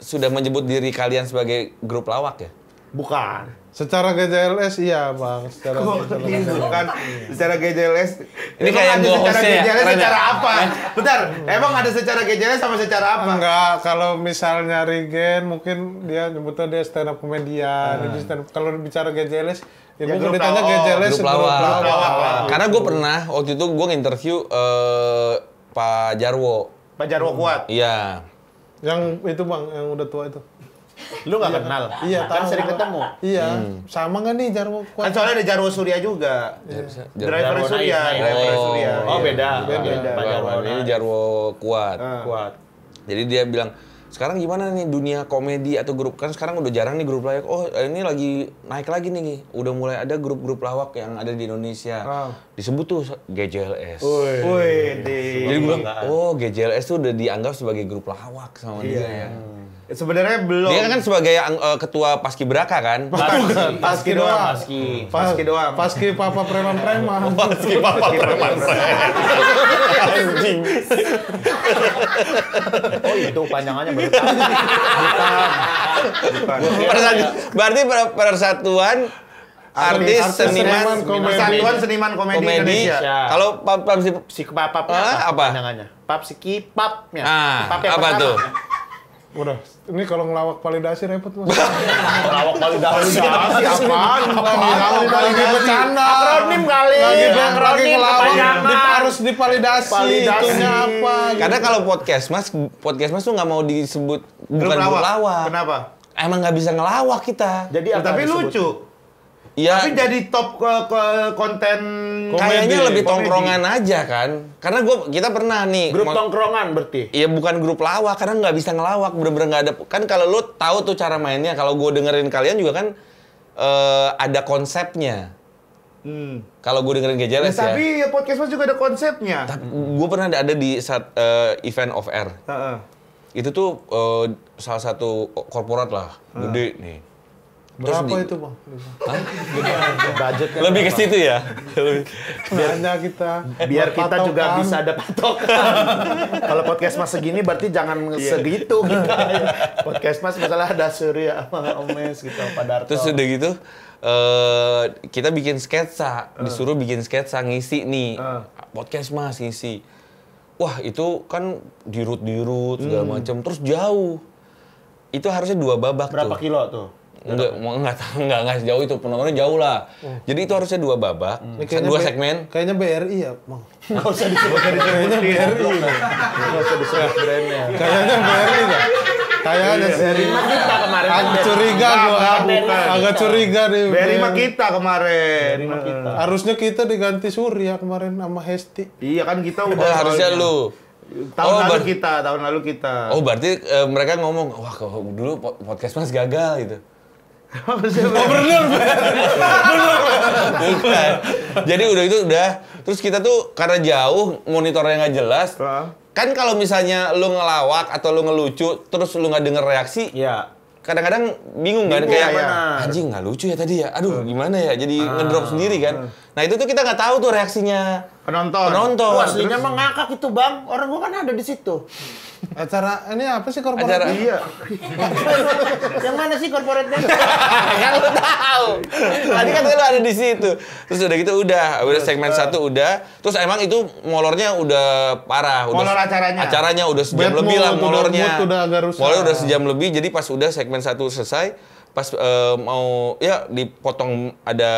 sudah menyebut diri kalian sebagai grup lawak ya? Bukan. Secara GJLS iya, Bang. Secara Bukan. Secara GJLS. Ini Emang kayak ada gua secara hostnya ya, GJLS keren ya? secara apa? Bentar, emang ada secara GJLS sama secara apa? enggak, kalau misalnya Regen mungkin dia nyebutnya dia stand up komedian. Jadi kalau bicara GJLS ya mungkin grup ditanya lawak. GJLS Grup lawak. lawak lah. Karena gue pernah waktu itu gue nginterview Pak Jarwo. Pak Jarwo kuat. Iya. Yang itu Bang, yang udah tua itu. Lu nggak kenal? Iya, Kan tahu. sering ketemu. Iya, sama nggak nih Jarwo Kan kuat? soalnya ada Jarwo Surya juga. Driver Jarwo Surya, naik. driver Surya. Oh, Iya. beda. Beda. Pak Jarwo Ini naik. Jarwo kuat. Kuat. Jadi dia bilang, sekarang gimana nih dunia komedi atau grup? Kan sekarang udah jarang nih grup lawak. Oh ini lagi naik lagi nih. Udah mulai ada grup-grup lawak yang ada di Indonesia. Disebut tuh GJLS. Wih, Jadi gue bilang, oh GJLS tuh udah dianggap sebagai grup lawak sama dia ya. sebenarnya belum. Dia kan sebagai ketua Paskibraka kan? Paski doang. Paski doang. Paski papa preman-preman. Paski papa preman. Oh itu panjangannya berarti. Berarti persatuan artis seniman Persatuan Seniman Komedi komedi. Indonesia. Kalau Si kepap apa? panjangannya? Pap si kipapnya. Pap yang apa pertama. tuh? Udah, ini kalau ngelawak validasi repot Mas. Lawak validasi. Validasi apaan? Lagi bercanda. Akronim kali. Lagi Akronim ngelawak, kepanjangan. harus divalidasi. Itunya apa? Karena kalau podcast mas tuh nggak mau disebut bukan grup lawak. Kenapa? Emang nggak bisa ngelawak kita. Jadi apa Tapi disebut? lucu. Iya. Tapi jadi top ke konten Kayaknya lebih komedi. tongkrongan aja kan. Karena kita pernah nih. Grup tongkrongan berarti. Iya bukan grup lawak karena nggak bisa ngelawak, bener-bener nggak ada. Kan kalau lu tahu tuh cara mainnya, kalau gue dengerin kalian juga kan ada konsepnya. Kalau gue dengerin GJLS ya. Tapi ya podcast mas juga ada konsepnya. Gue pernah ada di saat event of air. Itu tuh salah satu korporat lah, gede nih. Berapa itu Bang? Budgetnya Lebih ke situ ya. Hanya kita. biar kita juga patokan. bisa ada patokan. Kalau podcast mas segini berarti jangan segitu kita. Podcast mas misalnya ada Surya sama Omes gitu, Pak Darto. Terus udah gitu kita bikin sketsa, disuruh bikin sketsa ngisi nih. Podcast Mas ngisi. Wah, itu kan dirut segala macam, terus jauh. Itu harusnya 2 babak berapa tuh. kilo tuh? Enggak jauh itu, penontonnya jauh lah. Jadi itu harusnya 2 babak, 2 segmen. Kayaknya BRI ya, Bang. Nggak usah disebut kayaknya BRI. Nggak usah disebut brandnya. Kayaknya BRI dah. Kayaknya sih. BRI mah kita kemarin. Agak curiga gua. Agak curiga nih. BRI mah kita kemarin. Harusnya kita diganti Surya kemarin sama Hesti. Iya kan kita Oh, udah harusnya soalnya. lu. Tahun lalu ber- kita. Oh, berarti mereka ngomong, wah kalau dulu podcast Mas gagal gitu. Oh bener. Bukan. Jadi udah. Terus kita tuh karena jauh, monitornya nggak jelas. Hah? Kan kalau misalnya lu ngelawak atau lu ngelucu, terus lu nggak denger reaksi, Iya. kadang-kadang bingung kan, Bingung, kayak benar. anjing nggak lucu ya tadi ya, aduh gimana ya, jadi ngedrop sendiri kan. Nah itu tuh kita nggak tahu tuh reaksinya Penonton. Oh, aslinya mah ngakak itu, Bang. Orang gua kan ada di situ. Acara ini apa sih korporat? Acara Iya. Yang mana sih corporate-nya? kan lu tahu. Tadi kan lu ada di situ. Terus udah gitu udah segmen 1 udah. Terus emang itu molornya udah parah. Molor acaranya. Acaranya udah sejam Bad lebih lah mood, molornya. mood udah agak rusak. Molornya udah sejam lebih. Jadi pas udah segmen 1 selesai, pas mau ya dipotong ada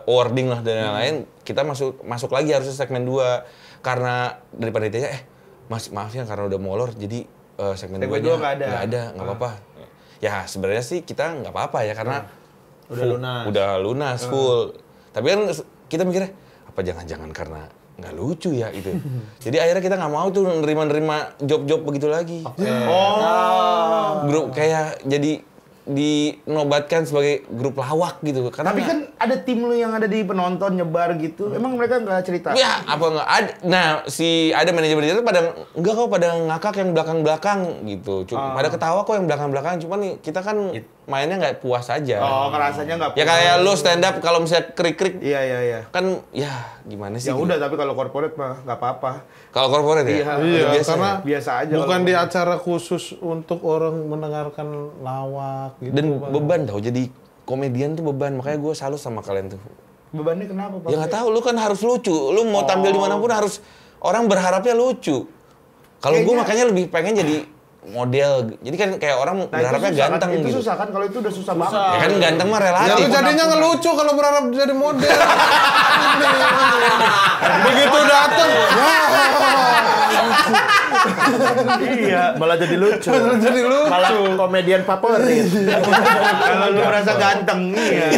wording lah dan lain-lain, kita masuk lagi harusnya segmen 2. Karena dari panitia Mas maaf ya karena udah molor jadi segmen 2-nya nggak ada, nggak apa-apa. Ya sebenarnya sih kita nggak apa-apa ya karena udah lunas full. Tapi kan kita mikirnya apa jangan-jangan karena nggak lucu ya itu. Jadi akhirnya kita nggak mau tuh nerima job-job begitu lagi. Grup kayak jadi dinobatkan sebagai grup lawak gitu. Karena Tapi kan ada tim lu yang ada di penonton nyebar gitu. Emang mereka nggak cerita? ya apa nggak ada. Nah ada manajemen itu pada enggak kok pada ngakak yang belakang-belakang gitu. Cuma pada ketawa kok yang belakang-belakang. Cuman nih kita kan mainnya nggak puas aja. Oh, ngerasanya nggak Ya kayak lu stand up kalau misalnya krik-krik Iya. kan ya gimana sih? Ya gitu. udah, tapi kalau corporate mah nggak apa-apa. Kalau corporate ya? Iya, Biasa karena ya? Biasa aja. bukan kalau di acara khusus untuk orang mendengarkan lawak gitu. Dan Bang. beban tau, jadi komedian tuh beban. Makanya gue salut sama kalian tuh. bebannya kenapa, Pak? Ya nggak tahu, lu kan harus lucu. Lu mau tampil dimanapun harus orang berharapnya lucu. Kalau gue Kayaknya- makanya lebih pengen jadi model. Jadi kan kayak orang Nah, berharapnya itu susah ganteng kan? Itu gitu. susah kan? Kalau itu udah susah banget. Ya kan ganteng mah Ya relatif. lu jadinya ngelucu kalau berharap jadi model. Begitu dateng, Iya. Malah jadi lucu. jadi lucu. Malah komedian favorit. Kalau lu merasa ganteng, iya.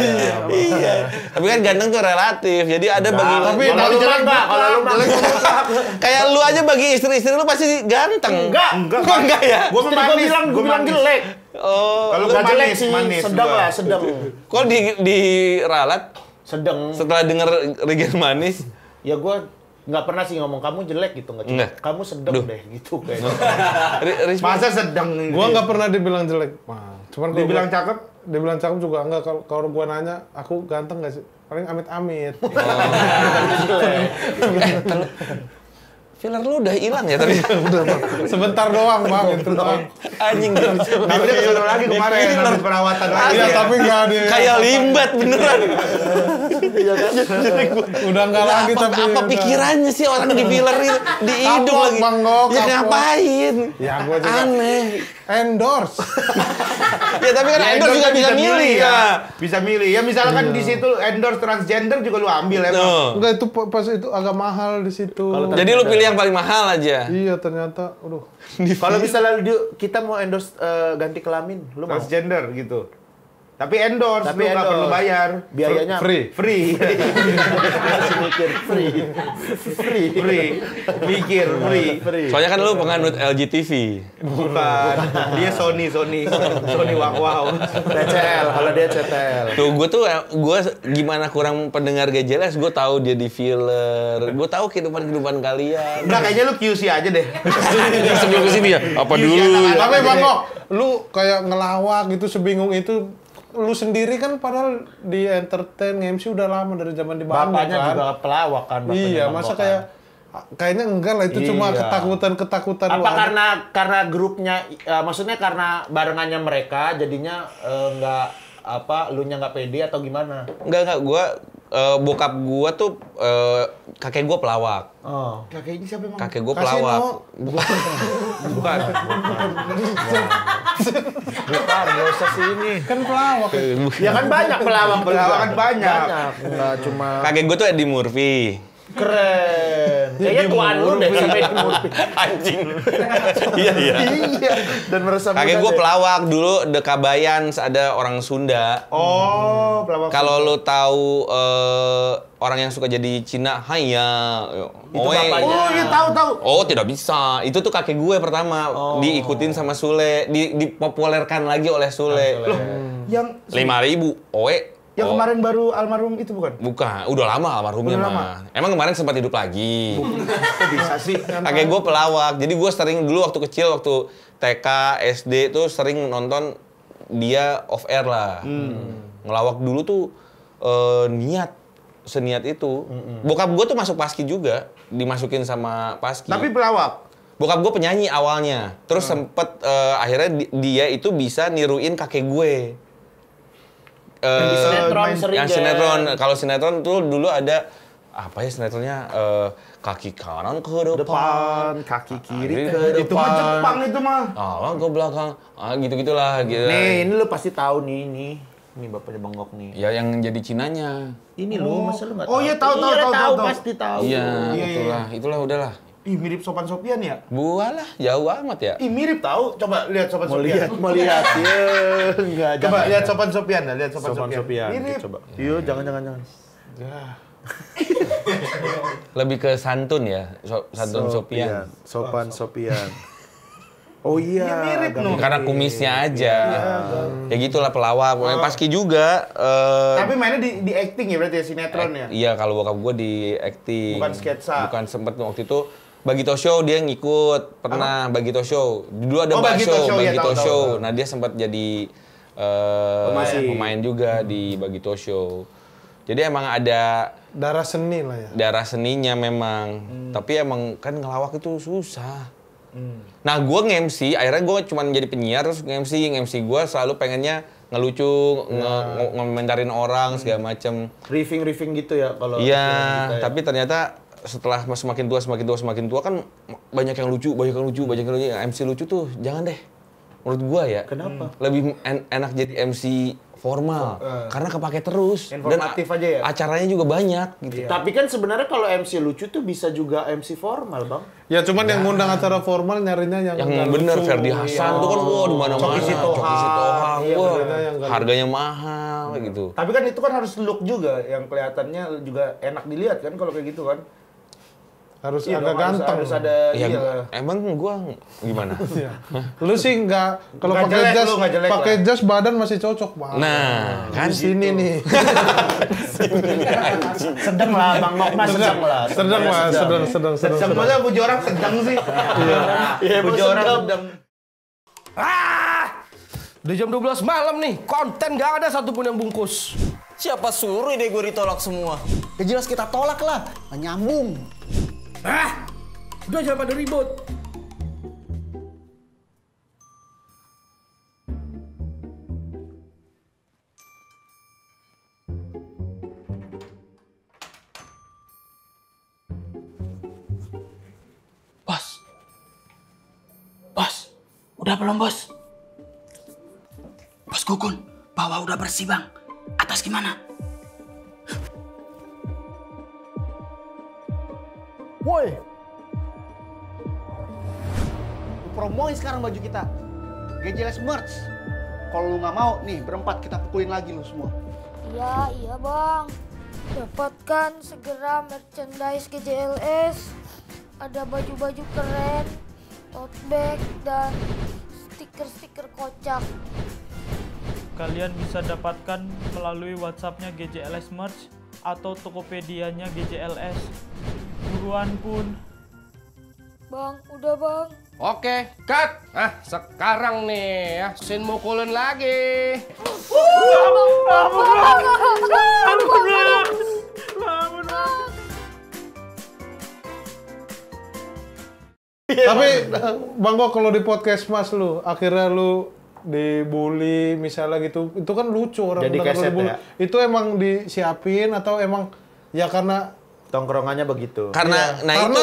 Iya. Tapi kan ganteng tuh relatif. Jadi ada bagi tapi Kalau lu mah enggak, kalau lu mah kayak lu aja bagi istri-istri lu pasti ganteng. enggak. Kok enggak ya? Gua Istri manis, gua gua bilang manis. jelek. Oh, Kalau Gak gua jelek manis, sih, manis sedang gua. lah, sedang. kok di ralat Sedang. setelah denger Regen manis? Ya gua nggak pernah sih ngomong kamu jelek gitu, nggak Enggak. kamu sedang Duh. deh gitu kayaknya. Risma. Masa sedang ini? Gua nggak pernah dibilang jelek. Nah, cuman kalau Dibilang gua- cakep? dibilang cakep juga enggak. Kalau gua nanya, aku ganteng nggak sih? Paling amit-amit. Filler lu udah hilang ya tadi. Sebentar doang, Bang. Itu doang. Anjing. Tapi dia kesana lagi kemarin, habis perawatan lagi. Iya, ya. tapi nggak di. Kayak limbat beneran. Udah nggak lagi apa, tapi. apa udah. pikirannya sih orang di filler itu di hidung Kapok, lagi. Bang, Ngok, Ya kapok. ngapain? Ya, gua juga. Aneh. Endorse. Ya tapi kan Ya, endorse juga bisa milih ya. ya. Bisa milih. Ya misalkan di situ endorse transgender juga lu ambil emang. Tuh. Enggak, itu pas itu agak mahal di situ. Jadi lu pilih yang paling mahal aja. Iya, ternyata. Aduh. Kalau misalnya kita mau endorse ganti kelamin, lu mau? Transgender gitu. Tapi endorse, Tapi lu nggak endorse. perlu bayar. Biayanya Free. Free. masih mikir free. Free. Mikir, free. Soalnya kan lu penganut LG TV. Bukan. Dia Sony wow. TCL, kalau dia CTL. Tuh gue gimana kurang pendengar gak jelas, gue tahu dia di filler, gue tahu kehidupan kalian. Enggak, kayaknya lu QC aja deh. Sebelum kesini ya, apa Iya, dulu? anak-anak. Tapi Bang Kok, lu kayak ngelawak gitu sebingung itu. Lu sendiri kan padahal di entertain MC udah lama dari zaman di Bandung Bapaknya kan. juga pelawak kan. bapaknya Iya, Bang masa Kok, kayak kayaknya enggak lah itu cuma Iya. ketakutan lu apa aja. karena grupnya maksudnya karena barengannya mereka jadinya nggak apa lu nya nggak pede atau gimana? Enggak, gue bokap gua tuh kakek gua pelawak. Oh. Kakek ini siapa emang? Kakek gua pelawak. Bukan. Bukan, gak usah sini. Kan pelawak. Ya kan banyak pelawak juga. Pelawak kan banyak. Enggak cuma Kakek gua tuh Eddie Murphy. keren. Kayaknya tuan lu deh sampai di Murphy. Anjing. Iya. Iya. Dan merasa Kakek muda gua deh. pelawak dulu The Kabayan, ada orang Sunda. Oh, pelawak. Kalau lu tahu orang yang suka jadi Cina, haya. Itu bapaknya. Oh, iya tahu. Oh, tidak bisa. Itu tuh kakek gue pertama. Diikutin sama Sule. Dipopulerkan lagi oleh Sule. Loh, Yang 5.000. Oe. yang Oh, kemarin baru almarhum itu bukan? bukan. Udah lama almarhumnya Udah mah. Emang kemarin sempat hidup lagi. Kok bisa sih? Kakek gue pelawak. Jadi gue sering dulu waktu kecil, waktu TK, SD tuh sering nonton dia off air lah. Ngelawak dulu tuh seniat itu. Bokap gue tuh masuk Paski juga, dimasukin sama Paski. Tapi pelawak. Bokap gue penyanyi awalnya, terus sempet akhirnya dia itu bisa niruin kakek gue. Yang di sinetron sering Yang deh. sinetron, kalau sinetron tuh dulu ada apa ya sinetronnya, kaki kanan ke depan, Depan, kaki kiri Kiri ke ke Itu mah depan. Jepang itu mah. ke belakang, gitu-gitulah. Gitu. Nih, ini lu pasti tahu nih, ini bapaknya Bangkok nih. Ya yang jadi Cinanya. Ini lu, masa lu nggak tahu? Oh, iya, tahu, Iya, tahu. pasti tahu. Iya, iya. itulah udahlah. Ih, mirip Sopan Sopian ya? Bualah, jauh amat ya. Ih, mirip tahu. Coba lihat Sopan Mau Sopian. lihat. Ya, enggak Coba jangan. lihat Sopan Sopian dah, lihat Sopan Sopan Sopian. Sopian. Mirip. Coba. Iya, jangan. Lebih ke santun ya, santun Sopian. Sopan Sopian. Oh iya. Iya, mirip, gambar. Nuh. Karena kumisnya aja. Ya gitulah pelawak. Pokoknya Paski juga. Tapi mainnya di acting ya berarti ya sinetron ya? Iya, kalau bokap gue di acting. Bukan sketsa. Bukan sempet waktu itu. Bagito Show dia ngikut. Pernah Bagito Show. Dulu ada Oh, Bagito Show, ya, Bagito tahu, Show. tahu. Nah dia sempat jadi pemain juga di Bagito Show. Jadi emang ada Darah seni lah ya. darah seninya memang. Tapi emang kan ngelawak itu susah. Nah, gue nge-MC, akhirnya gue cuma jadi penyiar, terus nge-MC gue selalu pengennya ngelucu, ngomentarin orang, segala macem. Riffing gitu ya kalau Iya, kita ya. tapi ternyata setelah semakin tua kan banyak yang lucu. MC lucu tuh jangan deh, menurut gue ya. Kenapa? Lebih enak jadi MC formal, karena kepake terus. Informatif aja ya? Acaranya juga banyak gitu. Tapi kan sebenarnya kalau MC lucu tuh bisa juga MC formal, Bang. Ya cuman yang ngundang acara formal nyarinya yang Yang nggak bener lucu. Ferdi Hasan tuh kan wah di mana-mana. Coki Sitohang. Iya, Wah, bener, yang nggak harganya mahal gitu. Tapi kan itu kan harus look juga yang kelihatannya juga enak dilihat kan kalau kayak gitu kan. Harus Iya agak dong, ganteng. harus ada Ya, iya. emang gua gimana? Iya. Lu sih nggak kalau Nggak pakai jelek, jas, lu nggak jelek pakai lah. jas badan masih cocok banget. Nah, kan Di sini nih. Sedang lah, Bang Nok mas sedang lah. Sedang mas, sedang. Sebenarnya puji orang sedang sih. Iya, Puji orang sedang. Udah jam 12 malam nih, konten gak ada satupun yang bungkus. Siapa suruh ide gue ditolak semua? Ya jelas kita tolak lah, nggak nyambung. Udah jangan pada ribut. Bos. Bos, udah belum bos? Bos Gukun, bawah udah bersih bang. Atas gimana? Woi, lu promoin sekarang baju kita. GJLS merch. Kalau lu nggak mau, nih berempat kita pukulin lagi lu semua. Iya bang. Dapatkan segera merchandise GJLS. Ada baju-baju keren, tote bag, dan stiker-stiker kocak. Kalian bisa dapatkan melalui WhatsApp-nya GJLS Merch atau Tokopedia-nya GJLS. Buruan pun. Bang, udah bang. Oke, cut. Nah, sekarang nih ya, Sin mukulin lagi. Tapi Bang Gok kalau di podcast Mas lu, akhirnya lu dibully misalnya gitu, itu kan lucu orang Jadi dengar keset dibully. ya? Itu emang disiapin atau emang ya karena Tongkrongannya begitu. Karena karena itu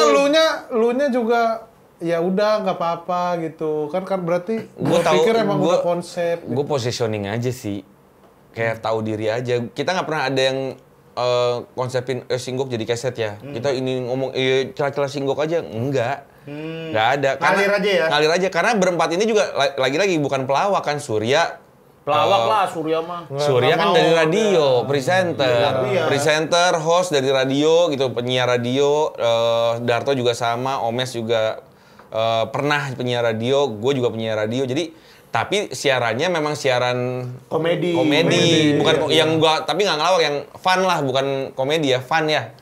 lunya juga ya udah nggak apa-apa gitu kan berarti Gua gua pikir emang udah konsep. Gue positioning aja sih, kayak tahu diri aja. Kita nggak pernah ada yang konsepin singgok jadi keset ya. Kita ini ngomong celah-celah singgok aja, enggak ada. Ngalir aja ya? Ngalir aja, karena berempat ini juga lagi-lagi bukan pelawak kan. Surya Pelawak lah Surya mah. Surya kan dari radio, presenter, host dari radio gitu, penyiar radio. Darto juga sama, Omes juga pernah penyiar radio, gue juga penyiar radio. Jadi tapi siarannya memang siaran Komedi. Bukan yang gua, tapi nggak ngelawak, yang fun lah, bukan komedi ya, fun ya.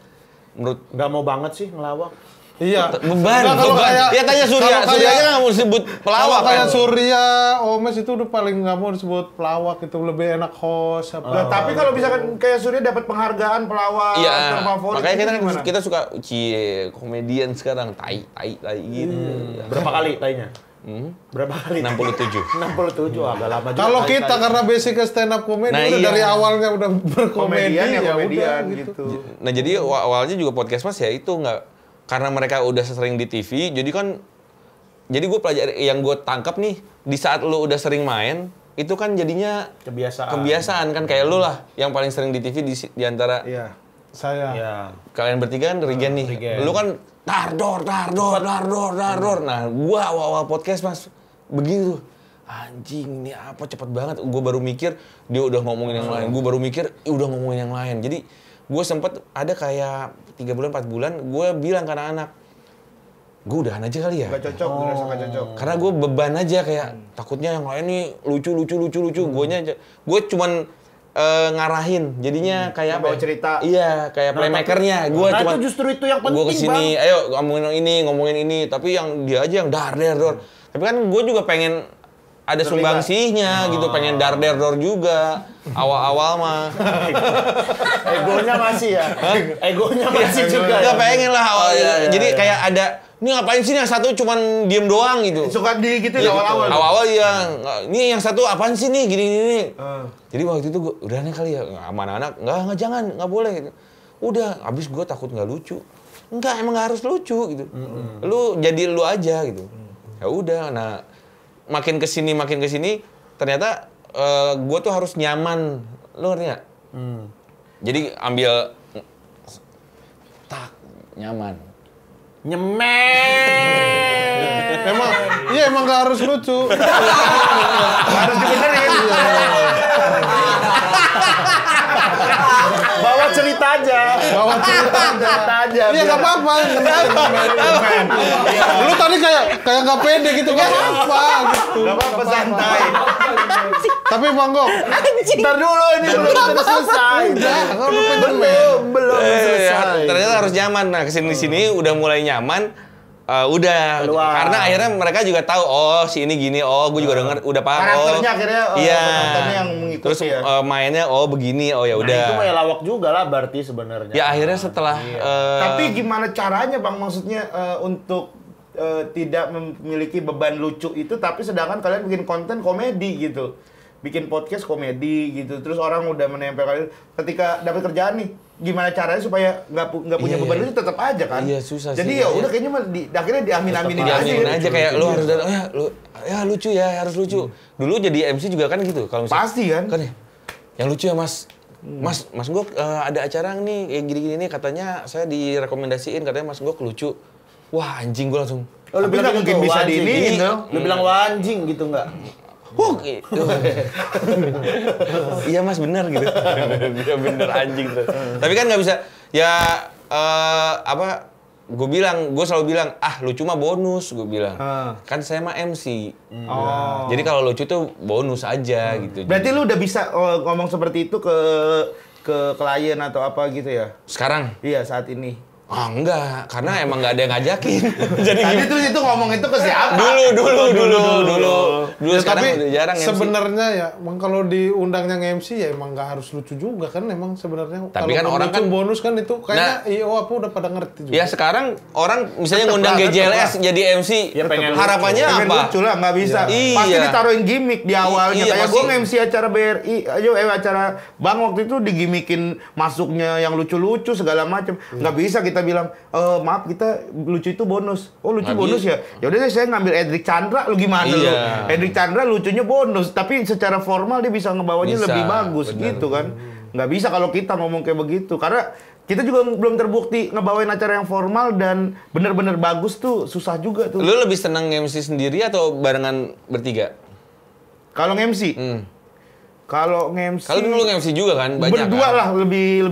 Menurut Nggak mau banget sih ngelawak. Iya. beban. kayak- Ya tanya Surya, kalau Surya kayak- aja nggak mau disebut pelawak Kalau kayak kan. Surya, Omes itu udah paling nggak mau disebut pelawak, itu lebih enak host apa. Nah, tapi kalau misalkan kayak Surya dapat penghargaan pelawak Iya, terfavorit, makanya itu gimana? kita suka komedian sekarang, tai gitu. Berapa kali tanya? Berapa kali? 67. 67 agak lama juga. Kalau kali- kita karena basicnya stand up comedy Nah, udah iya. dari awalnya udah berkomedi komedian ya ya komedian udah gitu. Nah jadi awalnya juga podcast mas ya itu nggak, karena mereka udah sering di TV, jadi gue pelajari, yang gue tangkap nih, di saat lu udah sering main, itu kan jadinya kebiasaan kan, kayak lu lah, yang paling sering di TV di antara Saya. Iya. kalian bertiga kan Regen nih, Regen. lu kan dardor. Nah gue awal podcast mas begitu, anjing ini apa cepet banget, gue baru mikir dia udah ngomongin yang lain, gue baru mikir udah ngomongin yang lain. Jadi gue sempet ada kayak 3 bulan 4 bulan gue bilang ke anak-anak, gue udahan aja kali ya, Gak cocok, ngerasa gak cocok. karena gue beban aja, kayak takutnya yang lain nih lucu. Gue cuman ngarahin, jadinya kayak Bawa cerita. Iya, kayak playmakernya. Gue Nah, cuman itu justru itu yang penting, gue kesini, ayo ngomongin ini, tapi yang dia aja yang dar. Tapi kan gue juga pengen ada sumbangsihnya gitu, pengen dar juga awal-awal mah. Egonya masih ya? Egonya masih juga Gak ya? pengen lah awalnya. Iya, iya, Jadi iya. kayak ada, ini ngapain sih yang satu cuman diem doang gitu. Suka di gitu Iya, awal-awal. Awal-awal ya, ini yang satu apaan sih nih, gini. Jadi waktu itu gue, udah nih kali ya, sama anak-anak, nggak jangan, nggak boleh gitu. Udah, abis gue takut nggak lucu. Enggak, emang nggak harus lucu gitu. Lu jadi lu aja gitu. Ya udah, nah makin kesini, ternyata gue tuh harus nyaman. Lu ngerti nggak? Jadi ambil, nyaman. Emang nggak harus lucu. Harus dibenerin. Bawa cerita aja. Iya nggak apa-apa. Lu tadi kayak nggak pede gitu, nggak apa gitu. Gak apa-apa, santai. Tapi Bang Gok, Ntar dulu, ini belum selesai. Belum selesai. Ternyata harus nyaman. Nah kesini udah mulai nyaman. Udah, Keluar. karena akhirnya mereka juga tahu, oh si ini gini, oh gue juga denger, udah paham. Karakternya akhirnya, iya. penontonnya yang mengikuti Terus ya. mainnya, oh begini, oh ya Nah, udah. itu mah ya lawak juga lah berarti sebenarnya. Ya akhirnya setelah. Tapi gimana caranya Bang, maksudnya untuk tidak memiliki beban lucu itu, tapi sedangkan kalian bikin konten komedi gitu, bikin podcast komedi gitu, terus orang udah menempel kalian, ketika dapat kerjaan nih, gimana caranya supaya nggak punya beban lucu, tetap aja kan? Iya, susah Jadi sih. ya udah kayaknya mah akhirnya diamin-aminin aja. Diaminin aja kayak lu harus datang. datang, lucu ya, harus lucu. Dulu jadi MC juga kan gitu, kalau misalnya. Pasti kan? Kan ya, yang lucu ya mas. Mas Gok ada acara nih kayak gini-gini nih, katanya saya direkomendasiin, katanya Mas Gok lucu. Wah anjing, gue langsung. Oh, lu bilang mungkin bisa diiniin dong. Lu bilang anjing gitu nggak? Iya mas, bener gitu. Dia bener anjing tuh. Tapi kan nggak bisa. Ya gue selalu bilang, lucu mah bonus, gue bilang. Kan saya mah MC. Jadi kalau lucu tuh bonus aja gitu. Berarti lu udah bisa ngomong seperti itu ke klien atau apa gitu ya? Sekarang? Iya, saat ini. Ah enggak, karena emang nggak ada yang ngajakin. Jadi Tadi tuh itu ngomong itu ke siapa? dulu. Ya, Sekarang tapi udah jarang MC. sebenarnya ya, emang kalau diundangnya nge-MC ya emang nggak harus lucu juga kan, emang sebenarnya. Tapi Kalau kan orang lucu kan- bonus kan itu kayaknya IO apa udah pada ngerti juga. Ya sekarang orang misalnya Tetep ngundang lah, GJLS tetep jadi MC, Ya, pengen harapannya Pengen apa? lucu lah, nggak bisa. Iya. Pasti ditaruhin gimmick di awalnya. Iya, Kayak pasti. gue nge-MC acara BRI, acara Bang waktu itu digimikin masuknya yang lucu-lucu segala macam. Nggak bisa kita bilang, maaf kita lucu itu bonus. Oh lucu Nggak bonus bisa. ya? Ya udah saya ngambil Edric Chandra, lu gimana lu? Iya. Edric Chandra lucunya bonus, tapi secara formal dia bisa ngebawanya Bisa, lebih bagus bener. gitu kan. Nggak bisa kalau kita ngomong kayak begitu. Karena kita juga belum terbukti ngebawain acara yang formal dan bener-bener bagus tuh susah juga tuh. Lu lebih senang MC sendiri atau barengan bertiga? Kalau nge-MC? Kalau nge-MC... Kalau dulu MC juga kan banyak berdua kan? lah, lebih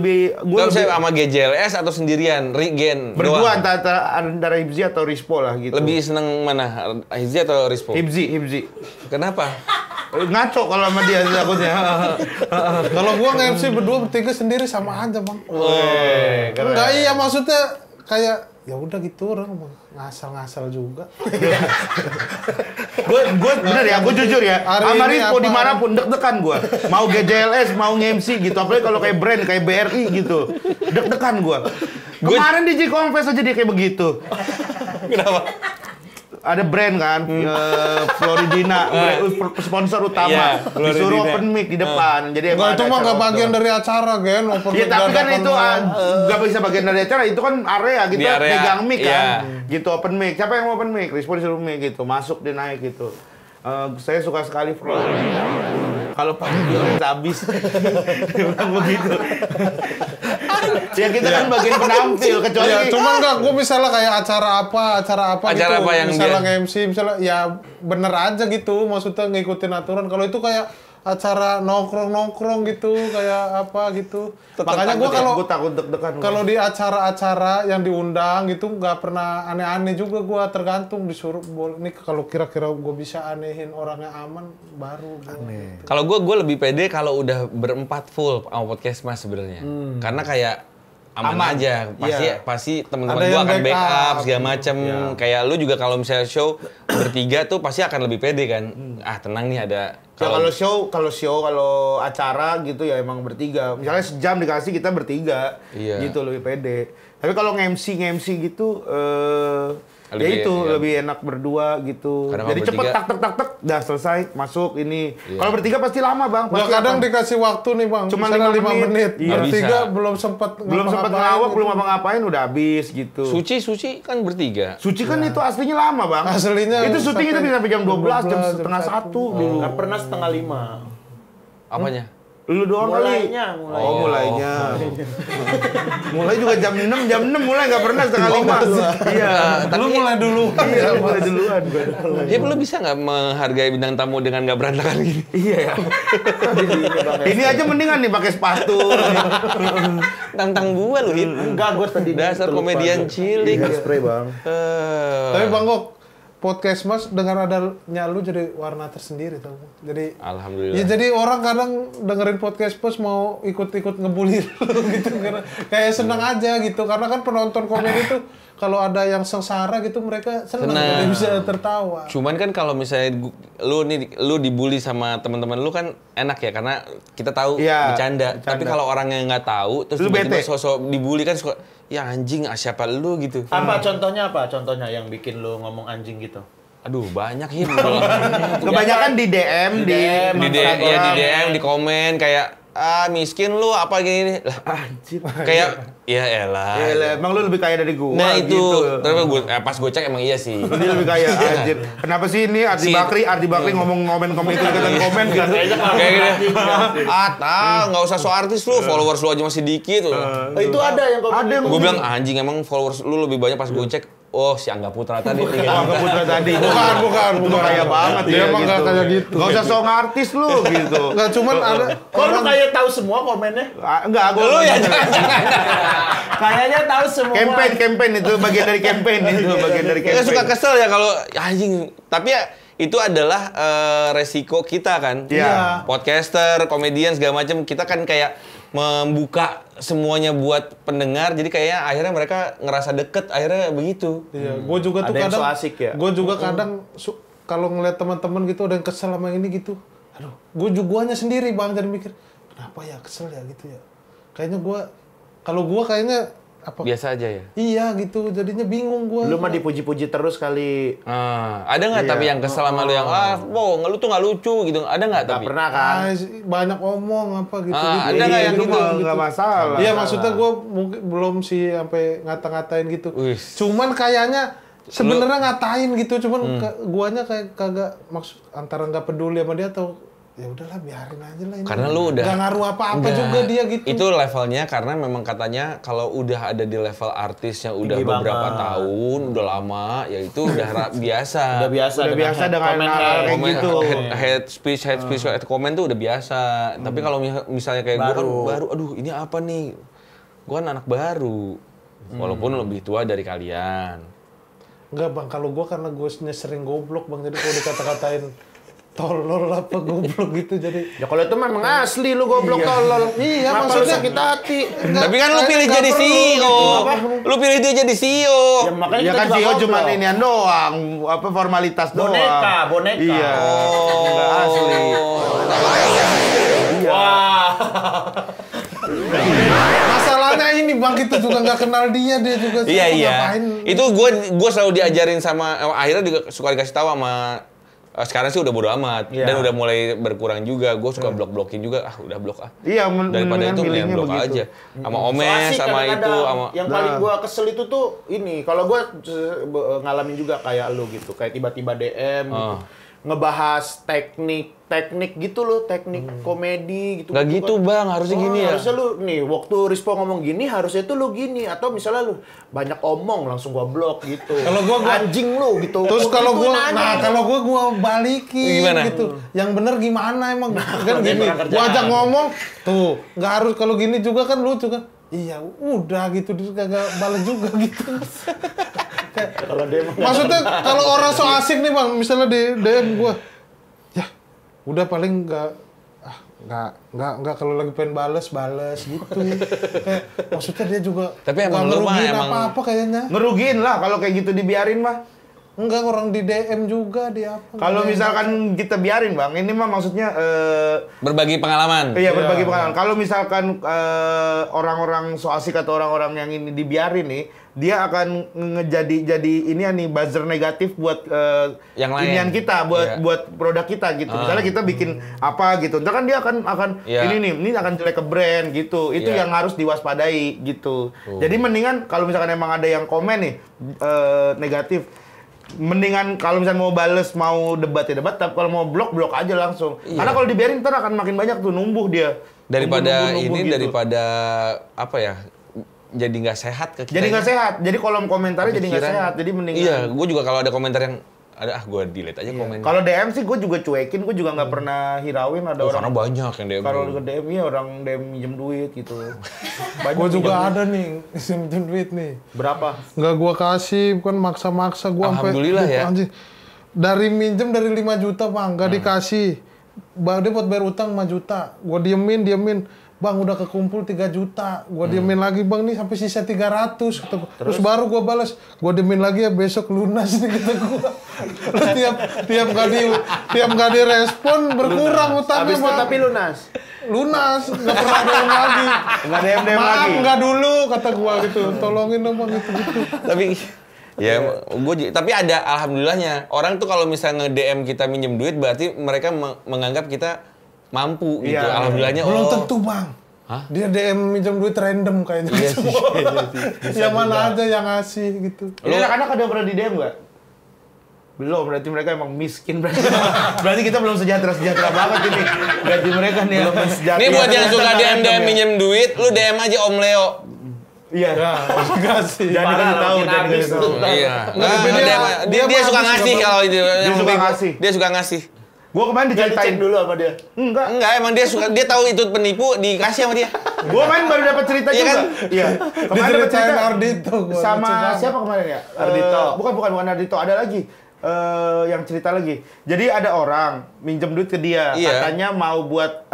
Gua bisa sama GJLS atau sendirian, Gen berdua doang. antara Hibzi atau Rispo lah gitu. Lebih seneng mana? Hibzi atau Rispo? Hibzi. Kenapa? Ngaco kalau sama dia takutnya. Kalau gua nge-MC berdua bertiga sendiri sama aja, Bang. Enggak, iya maksudnya kayak ya udah gitu orang ngasal-ngasal juga. Gue bener ya, gue jujur ya. Hari Sama ini Rispo apa? dimanapun deg-degan gue. Mau GJLS, mau nge-MC gitu. Apalagi kalau kayak brand, kayak BRI gitu. Deg-degan gue. Kemarin di G-Confess aja dia kayak begitu. Kenapa? Ada brand kan, Floridina, sponsor utama. Iya, Disuruh Floridina. open mic di depan. Jadi emang Enggak, itu ada mah nggak acara bagian outdoor. dari acara, Gen. Open Iya, mic tapi kan dadakan itu doang. nggak bisa bagian dari acara. Itu kan area kita Di area, pegang mic kan, iya. gitu open mic. Siapa yang mau open mic? Rispo disuruh mic gitu, masuk dia naik gitu. Saya suka sekali Floridina. Kalau panggilan habis, dia bilang begitu. Ya kita kan bagian penampil, kecuali Ya, cuman enggak, gue misalnya kayak acara apa Acara gitu. apa yang misalnya dia- nge-MC, misalnya ya bener aja gitu, maksudnya ngikutin aturan. Kalau itu kayak acara nongkrong-nongkrong gitu, kayak apa gitu. Makanya gue gue takut deg-degan. kalau di acara-acara yang diundang gitu nggak pernah aneh-aneh juga, gue tergantung disuruh boleh nih kalau kira-kira gue bisa anehin orangnya aman baru gua. Kalau gue lebih pede kalau udah berempat full sama podcast mas sebenarnya. Karena kayak aman aja. Pasti teman-teman Ada gue yang akan backup backup. segala macem. Kayak lu juga kalau misalnya show bertiga tuh pasti akan lebih pede kan. Ah tenang nih ada. Ya, kalau acara gitu ya emang bertiga. Misalnya sejam dikasih kita bertiga, Iya. gitu lebih pede. Tapi kalau nge-MC gitu, Lebih, ya itu iya. lebih enak berdua gitu. Karena kalau Jadi cepet bertiga- tak, dah selesai masuk ini. Iya. Kalau bertiga pasti lama bang. Nggak, Pasti kadang lama. dikasih waktu nih bang, Cuma misalnya 5 5 menit. Iya. Bertiga Bisa. belum sempat ngelawak, belum ngapa-ngapain udah habis gitu. Suci kan bertiga. Suci kan itu aslinya lama bang. Aslinya itu syuting itu sampai bisa sampai jam 12, jam 12, setengah jam 1 dulu. Nggak pernah 2:30. Apanya? Lu doang Mulainya, kali. mulainya. Oh, mulainya. mulai juga jam 6 mulai nggak pernah setengah 5. Iya. Lu mulai dulu. Iya, mulai duluan gue. Hip lu bisa nggak menghargai bintang tamu dengan nggak berantakan gini? Iya ya. Ini aja mendingan nih pakai sepatu. Tantang gua lu Hip. Enggak, gue tadi Dasar terlupa komedian gua. cilik. Spray bang. Tapi Bang Gok, podcast Mas dengan adanya lu jadi warna tersendiri tau. Jadi Alhamdulillah. ya jadi orang kadang dengerin podcast Mas mau ikut-ikut ngebully lu gitu karena kayak seneng aja gitu karena kan penonton komedi tuh kalau ada yang sengsara gitu mereka seneng jadi bisa tertawa. Cuman kan kalau misalnya lu dibully sama teman-teman lu kan enak ya karena kita tahu Iya, bercanda. bercanda. Tapi kalau orang yang nggak tahu terus Lu tiba-tiba bete. sosok dibully kan suka ya anjing siapa lu gitu. Apa contohnya yang bikin lu ngomong anjing gitu? Aduh banyak Hip. Kebanyakan di DM, di DM, di komen kayak miskin lu apa gini lah. Anjir. Kayak ya elah. Ya, lah, emang lu lebih kaya dari gua Nah itu, gitu. tapi pas gue cek emang iya sih. Dia lebih kaya anjir. Kenapa sih ini Ardi Bakri ngomong komen-komen itu dikatakan komen gitu. Kayak gini. Nggak usah so artis lu, followers lu aja masih dikit. Itu ada yang komen. Gue bilang anjing emang followers lu lebih banyak pas gue cek. Oh si Angga Putra tadi. Angga Putra tadi. Bukan. Itu kaya banget Dia emang nggak kayak gitu. Gak usah sok artis lu gitu. Nggak cuman ada Kok lu kayak tahu semua komennya? Enggak, gua Lu ya Kayaknya tahu semua. campaign itu bagian dari campaign itu bagian dari Kita campaign. suka kesel ya kalau anjing. Tapi ya itu adalah resiko kita kan. Iya. Podcaster, komedian segala macam kita kan kayak membuka semuanya buat pendengar, jadi kayaknya akhirnya mereka ngerasa deket, akhirnya begitu. Iya, gue juga tuh Ada yang kadang, so asik ya? gue juga kadang kalau ngeliat teman-teman gitu ada yang kesel sama ini gitu, aduh, guanya sendiri bang jadi mikir, kenapa ya kesel ya gitu ya? Kayaknya kalau gue kayaknya apa? Biasa aja ya? Iya gitu, jadinya bingung gue. Lu mah dipuji-puji terus kali. Ada nggak tapi yang kesel sama lu yang lu tuh nggak lucu gitu, ada nggak tapi? Gak pernah kan? Banyak omong apa gitu. Ada nggak yang gitu? Nggak masalah. Iya maksudnya gue mungkin belum sih sampai ngata-ngatain gitu. Wis. Cuman kayaknya sebenarnya ngatain gitu, cuman guanya kayak kagak maksud antara nggak peduli sama dia atau ya udahlah biarin aja lah ini. Karena lu udah nggak ngaruh apa-apa juga dia gitu. Itu levelnya karena memang katanya kalau udah ada di level artis yang udah Tinggi beberapa banget. tahun, udah lama, ya itu udah biasa. Udah biasa dengan hal kayak Komen, gitu. head speech, komen tuh udah biasa. Tapi kalau misalnya kayak gue kan baru, aduh ini apa nih? Gue kan anak baru. Walaupun lebih tua dari kalian. Enggak bang, kalau gue karena gue sering goblok bang, jadi kalau dikata-katain tolol apa goblok gitu jadi. Ya kalau itu memang asli lu goblok tolol. Iya, Kenapa maksudnya lu sakit hati? Tapi kan lu pilih jadi CEO. Lu pilih dia jadi CEO. Ya makanya Ya kita kan juga CEO cuma goblok. inian doang, apa formalitas doang. Boneka. Iya. Nggak asli. Wah. Masalahnya ini bang, kita juga nggak kenal dia juga Iya. ngapain. Itu gue selalu diajarin sama akhirnya juga suka dikasih tahu sama sekarang sih udah bodo amat dan udah mulai berkurang juga. Gue suka blok-blokin juga. Udah blok ah. Iya, Daripada itu mendingan blok aja. Sama Omes, sama itu, sama yang paling gua kesel itu tuh ini, kalau gua ngalamin juga kayak lu gitu, kayak tiba-tiba DM gitu. Ngebahas teknik gitu loh, teknik komedi gitu. Nggak gitu bang, harusnya gini ya. Harusnya lu nih, waktu Rispo ngomong gini, harusnya tuh lu gini. Atau misalnya lu banyak omong, langsung gua blok gitu. Kalau gua anjing lu gitu. Terus kalau Gituin gua, aja. kalau gua balikin Gimana? gitu. Yang bener gimana emang? Kan dia gini, kurang kerjaan. gua ajak ngomong, tuh nggak harus kalau gini juga kan lucu kan. Iya, udah gitu, terus kagak bales juga gitu. Kalau dia emang Maksudnya kalau orang so asik nih bang, misalnya di DM gua, ya udah paling nggak kalau lagi pengen bales gitu. Kayak, maksudnya dia juga Tapi emang nggak lu mah ngerugiin emang- apa-apa kayaknya. Ngerugiin lah kalau kayak gitu dibiarin mah. Enggak, orang di DM juga dia apa. Kalau misalkan kita biarin bang, ini mah maksudnya Berbagi pengalaman. iya berbagi pengalaman. Kalau misalkan orang-orang so asik atau orang-orang yang ini dibiarin nih, dia akan jadi ini nih buzzer negatif buat Yang lain. inian kita, buat produk kita gitu. Misalnya kita bikin apa gitu, ntar kan dia akan ini akan jelek ke brand gitu. Itu yang harus diwaspadai gitu. Jadi mendingan kalau misalkan emang ada yang komen nih negatif, mendingan kalau misalnya mau bales, mau debat ya debat, tapi kalau mau blok aja langsung. Karena kalau dibiarin ntar akan makin banyak tuh numbuh dia. Daripada Numbuh ini, gitu. daripada apa ya? Jadi nggak sehat ke kita. Jadi nggak sehat. Jadi kolom komentarnya jadi nggak Pikiran. sehat. Jadi mendingan. Iya, gue juga kalau ada komentar yang ada gue delete aja komennya. Kalau DM sih gue juga cuekin. Gue juga nggak pernah hirauin ada Karena orang. banyak yang DM. Kalau ke DM ya orang DM minjem duit gitu. Gue juga ada nih, minjem duit nih. berapa? Nggak gua kasih, bukan maksa-maksa gua sampai. Alhamdulillah ya. Anjing. Dari minjem dari 5 juta bang, nggak dikasih. Dia buat bayar utang 5 juta. Gua diemin. Bang udah kekumpul 3 juta. Gua diemin lagi bang nih sampai sisa 300. Kata gua. Terus baru gua balas. Gua diemin lagi ya besok lunas nih kata gua. Lu tiap nggak direspon berkurang utangnya Habis itu bang. tapi lunas. Lunas, nggak pernah DM lagi. Nggak DM Maaf lagi. nggak dulu kata gua gitu. Tolongin dong bang gitu. Tapi ya, tapi ada alhamdulillahnya. Orang tuh kalau misalnya nge-DM kita minjem duit berarti mereka menganggap kita mampu gitu. Iya. Alhamdulillahnya. Belum tentu bang. Hah? Dia DM minjem duit random kayaknya. Iya sih. Yang mana aja yang ngasih gitu. Ini anak-anak ada yang pernah di DM nggak? Belum, berarti mereka emang miskin berarti. Berarti kita belum sejahtera banget ini. Gaji mereka nih belum sejahtera. Ini buat yang suka DM minjem duit, lu DM aja Om Leo. Iya. Enggak sih. Jangan dikasih tahu, jangan dikasih tahu. Iya. Dia Dia suka bagus ngasih juga, kalau itu. Yang suka penting, ngasih. Dia suka ngasih. Gua kemarin Dicek diceritain dulu sama dia. Enggak, emang dia tahu itu penipu, dikasih sama dia. Gua main baru dapat cerita Iya juga. kan? Iya. Kemarin dapat Diceritain cerita Ardito gua. sama lucu banget. siapa kemarin ya? Ardito. Bukan Ardito, ada lagi. yang cerita lagi. Jadi ada orang minjem duit ke dia, katanya mau buat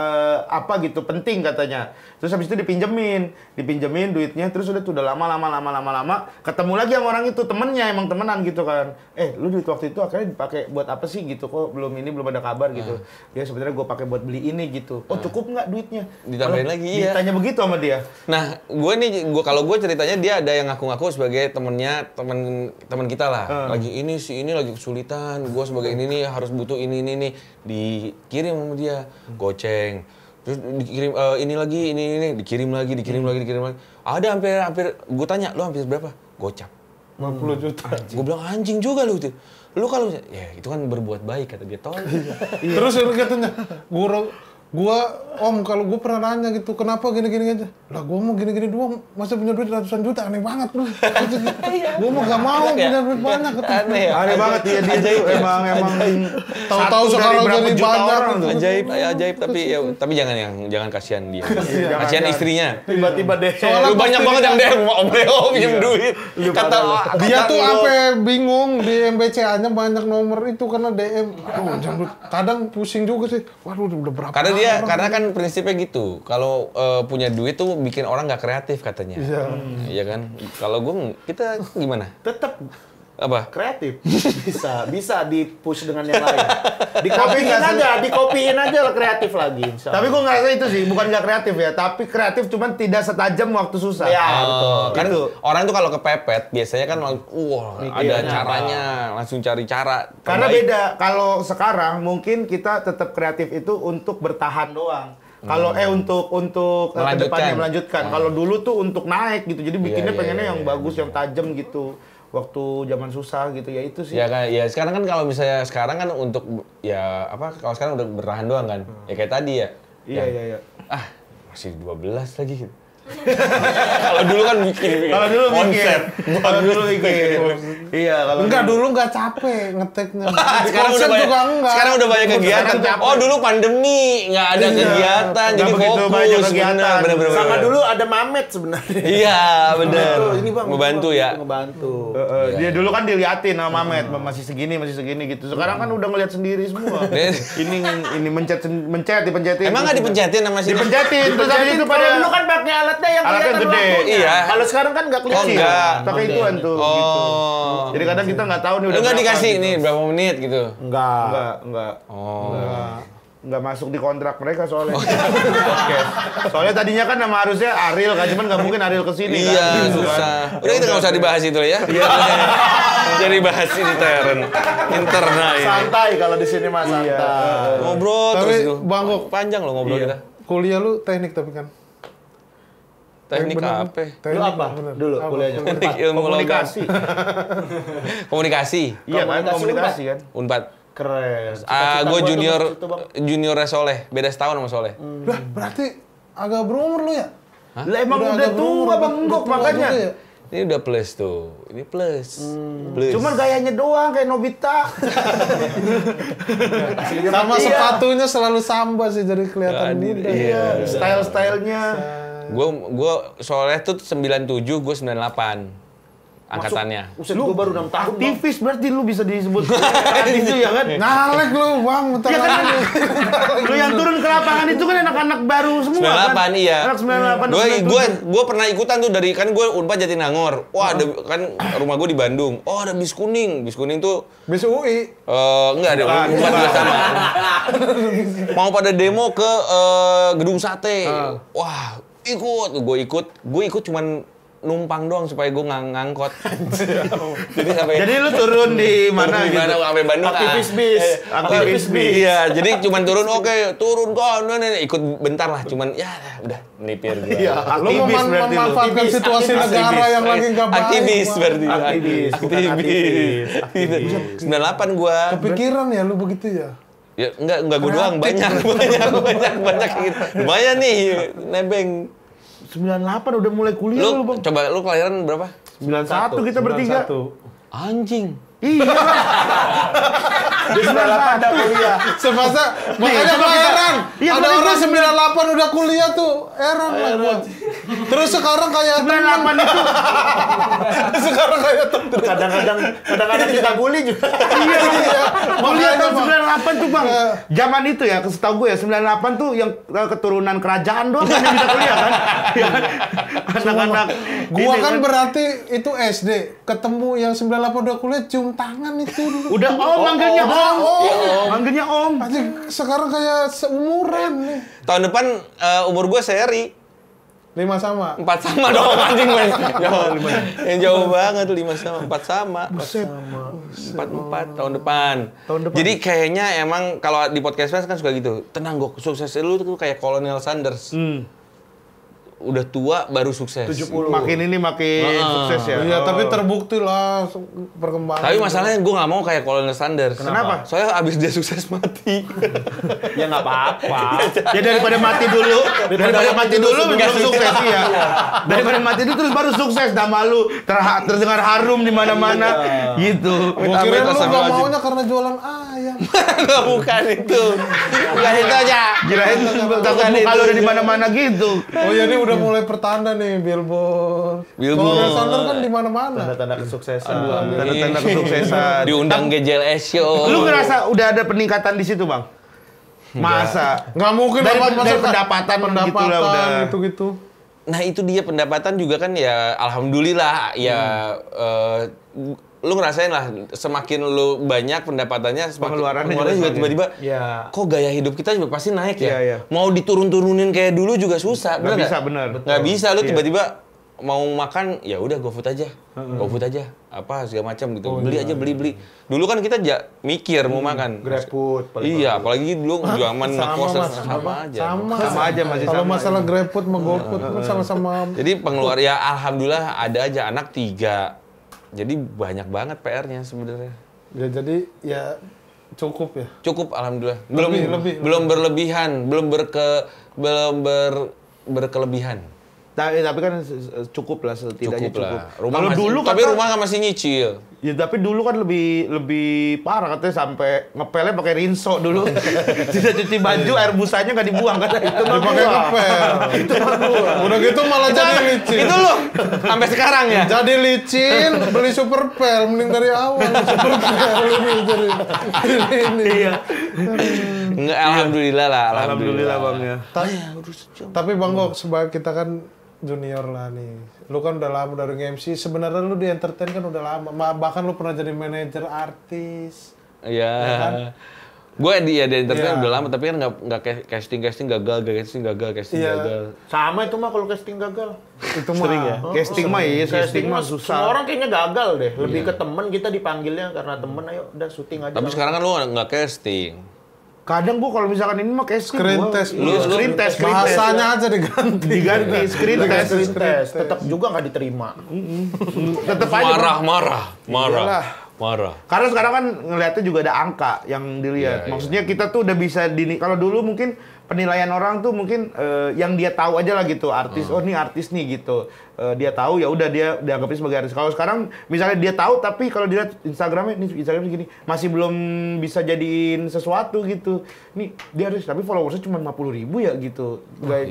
apa gitu, penting katanya. Terus habis itu dipinjemin duitnya, terus udah lama ketemu lagi sama orang itu, temennya emang temenan gitu kan. Lu duit waktu itu akhirnya dipakai buat apa sih gitu, kok belum ada kabar gitu. Ya sebenarnya gue pakai buat beli ini gitu. Oh cukup nggak duitnya? Ditambahin lagi, iya. Ditanya begitu sama dia. Nah, kalau gue ceritanya dia ada yang ngaku-ngaku sebagai temen kita lah. Lagi ini lagi kesulitan, gue sebagai ini nih harus butuh ini dikirim sama dia, goceng. Terus dikirim ini dikirim lagi. Ada hampir gue tanya, lu hampir berapa? Gocap. 50 juta. Gue bilang anjing juga lu itu. Lu kalau ya itu kan berbuat baik kata dia tolong. Terus katanya, gua om kalau gue pernah nanya gitu, kenapa gini-gini aja? Lah gua mau gini-gini doang, masa punya duit ratusan juta, aneh banget lu. Gua mau gak mau punya duit banyak. Aneh banget dia tuh emang tahu-tahu sekarang jadi banyak. Ajaib tapi jangan kasihan dia. Kasihan istrinya. Tiba-tiba deh. Lu banyak banget yang DM om Leo pinjam duit. Kata dia tuh sampai bingung di MBCA-nya banyak nomor itu karena DM. Kadang pusing juga sih. Waduh udah berapa? Karena kan prinsipnya gitu. Kalau punya duit tuh bikin orang nggak kreatif katanya. Iya kan? Kalau kita gimana? Tetap apa? Kreatif. Bisa di-push dengan yang lain. Dikopiin aja lah kreatif lagi. Tapi gue ngerasa itu sih, bukan nggak kreatif ya, tapi kreatif cuman tidak setajam waktu susah. Ya, betul. Kan orang tuh kalau kepepet biasanya kan ada caranya, langsung cari cara. Karena beda, kalau sekarang mungkin kita tetap kreatif itu untuk bertahan doang. Kalau untuk kedepannya melanjutkan. Kalau dulu tuh untuk naik gitu, jadi bikinnya pengennya yang bagus, yang tajam gitu. Waktu zaman susah gitu ya itu sih. Ya sekarang kan kalau misalnya sekarang kan untuk kalau sekarang udah bertahan doang kan. Ya kayak tadi ya. Iya. Masih 12 lagi gitu. Kalau dulu kan bikin konsep. Kalau dulu bikin. Iya, kalau enggak dulu enggak capek ngeteknya. Sekarang udah banyak kegiatan. Oh, dulu pandemi, enggak ada kegiatan, jadi fokus. Banyak kegiatan. Bener. Sama dulu ada Mamet sebenarnya. Iya, bener. Ini Bang, ngebantu ya. Ngebantu. Dia dulu kan diliatin sama Mamet, masih segini gitu. Sekarang kan udah ngeliat sendiri semua. Ini mencet dipencetin. Emang enggak dipencetin sama si? Dipencetin. Terus habis itu pada dulu kan pakai alatnya yang alatnya gede. Iya. Kalau sekarang kan nggak kelihatan. Enggak. Pakai ituan tuh. Gitu. Jadi kadang kita nggak tahu nih udah enggak berapa dikasih gitu. nih berapa menit gitu. Enggak. Nggak masuk di kontrak mereka soalnya. Soalnya tadinya kan nama harusnya Ariel kan, cuman nggak mungkin Ariel kesini kan. Iya, susah. Udah kita nggak usah dibahas itu ya. Jadi bahas ini Teren internal ini. Santai kalau di sini mah santai. Ngobrol tapi, terus itu. Bang, panjang loh ngobrol kita. Kuliah lu teknik tapi kan? Teknik apa? Lu apa? Dulu kuliahnya. Teknik ilmu komunikasi. Komunikasi. Iya kan, komunikasi kan. Unpad. Keren. Gue junior Soleh, beda setahun sama Soleh. Lah, berarti agak berumur lu ya? Lah emang udah tua Bang Enggok makanya. Ini udah plus tuh. Ini plus. Cuman gayanya doang kayak Nobita. Sama sepatunya selalu samba sih jadi kelihatan muda. Iya, style-stylenya. Gue Soleh tuh 97, gue 98. Angkatannya. Lu baru 6 tahun. Aktivis berarti lu bisa disebut aktivis ya kan? Ngalek lu Bang, bentar ya kan? Lu yang turun ke lapangan itu kan anak-anak baru semua 98 kan? iya. Anak 98. Gue pernah ikutan tuh dari kan gue Unpad Jatinangor. Wah, ada kan rumah gue di Bandung. Oh, ada bis kuning. Bis kuning tuh bis UI. Enggak ada Unpad juga sama. Mau pada demo ke Gedung Sate. Wah, gue ikut cuman numpang doang supaya gue ngangkot. Jadi lu turun di mana gitu? Sampai Bandung. Aktivis bis. Iya, jadi cuman turun kok. Ikut bentar lah, cuman ya udah melipir gue. Iya, Lu memanfaatkan situasi negara yang lagi enggak baik. Aktivis berarti. Aktivis. 98 gue. Kepikiran ya lu begitu ya? Ya enggak gue doang, banyak gitu. Lumayan nih, nebeng. 98 udah mulai kuliah lu Bang. Coba lu kelahiran berapa? 91 kita bertiga. Anjing. Iya. Di 98 ada kuliah. Semasa makanya gua heran. Ada orang 98 udah kuliah tuh. Heran lah gua. Terus sekarang kayak 98 itu. sekarang kayak temen. Kadang-kadang kita bully juga. Iya. Kuliah tahun Bang. 98 tuh, Bang. Zaman itu ya, setahu gue ya, 98 tuh yang keturunan kerajaan doang kan yang bisa kuliah kan. Ya kan? Anak-anak. Gua ini kan berarti itu SD. Ketemu yang 98 udah kuliah cium tangan itu dulu. udah manggilnya Om. Manggilnya Om. Anjing, sekarang kayak seumuran nih. Tahun depan umur gue seri. 5 sama. 4 sama dong anjing gue. Yang jauh banget tuh 5 sama, 4 sama. 4 tahun depan. Jadi kayaknya emang kalau di podcast kan suka gitu. Tenang gue, sukses lu tuh kayak Kolonel Sanders. Udah tua baru sukses. 70. Makin sukses ya. Iya, tapi terbukti lah perkembangan. Tapi masalahnya gue nggak mau kayak Kolonel Sanders. Kenapa? Soalnya abis dia sukses mati. Ya nggak apa-apa. Ya daripada mati dulu belum sukses ya. Daripada mati dulu terus baru sukses, nama lu terdengar harum di mana-mana gitu. Gua kira lu gak maunya karena jualan ayam. Bukan itu. Bukan itu aja. Kirain takut muka lu ada di mana-mana gitu. Oh ya, ini udah mulai pertanda nih billboard. Kolonel Sanders kan di mana-mana. Tanda-tanda kesuksesan. Tanda-tanda kesuksesan. Diundang GJLS show. Lu ngerasa udah ada peningkatan di situ, Bang? Masa? Nggak mungkin Dari masa pendapatan gitu lah udah. gitu-gitu. Nah itu dia pendapatan juga kan ya alhamdulillah ya lu ngerasain lah semakin lu banyak pendapatannya semakin Pengeluarannya juga tiba-tiba Ya. kok gaya hidup kita juga pasti naik ya. Iya. Mau diturun-turunin kayak dulu juga susah. Nggak Bener bisa, bener. Nggak bisa lu Iya. tiba-tiba mau makan ya udah GoFood aja. GoFood aja. Apa segala macam gitu. Beli aja beli. Dulu kan kita mikir mau makan. GrabFood. Iya, apalagi dulu zaman ngekos sama aja. Sama aja masih Kalau sama. masalah GrabFood sama GoFood kan sama-sama. Jadi pengeluaran ya alhamdulillah ada aja anak 3. Jadi banyak banget PR-nya sebenarnya. Ya jadi ya cukup ya. Cukup alhamdulillah. Lebih. Berlebihan, belum berkelebihan. Tapi kan cukup lah setidaknya Cukup cukup. lah. Rumah Kalau masih, dulu tapi kata- rumah kan masih nyicil. Ya tapi dulu kan lebih parah katanya sampai ngepelnya pakai rinso dulu. Tidak cuci baju, air busanya nggak dibuang kata itu mah Dipakai gua. ngepel. Itu mah gua. Udah gitu malah jadi licin. Itu lu sampai sekarang ya. Jadi licin, beli super pel, mending dari awal super pel ini jadi ini. Iya. Enggak, alhamdulillah lah, Alhamdulillah Bang ya. Tapi Bang Gok, sebagai kita kan junior lah nih. Lu kan udah lama dari MC. Sebenarnya lu di entertain kan udah lama. Bahkan lu pernah jadi manajer artis. Iya. kan? Gue di entertain Iya. udah lama tapi kan nggak casting gagal. Sama itu mah kalau casting gagal. Itu mah. Sering ya. Casting mah iya, casting mah Semua susah. orang kayaknya gagal deh. Lebih ke temen kita dipanggilnya karena temen ayo udah syuting aja. Tapi sekarang kan lu nggak casting. Kadang gua kalau misalkan ini mah casting. Screen gua- test. Iya, screen test. Bahasanya aja diganti. Diganti screen test. screen test tetap juga nggak diterima. Tetep aja. Marah. Karena sekarang kan ngeliatnya juga ada angka yang dilihat. Iya, Maksudnya kita tuh udah bisa kalau dulu mungkin penilaian orang tuh mungkin yang dia tahu aja lah gitu, artis. Oh, ini artis nih gitu. Dia tahu ya udah dia dianggapnya sebagai artis. Kalau sekarang misalnya dia tahu tapi kalau dilihat Instagramnya gini masih belum bisa jadiin sesuatu gitu. Nih dia artis tapi followersnya cuma 50.000 ya gitu. Nggak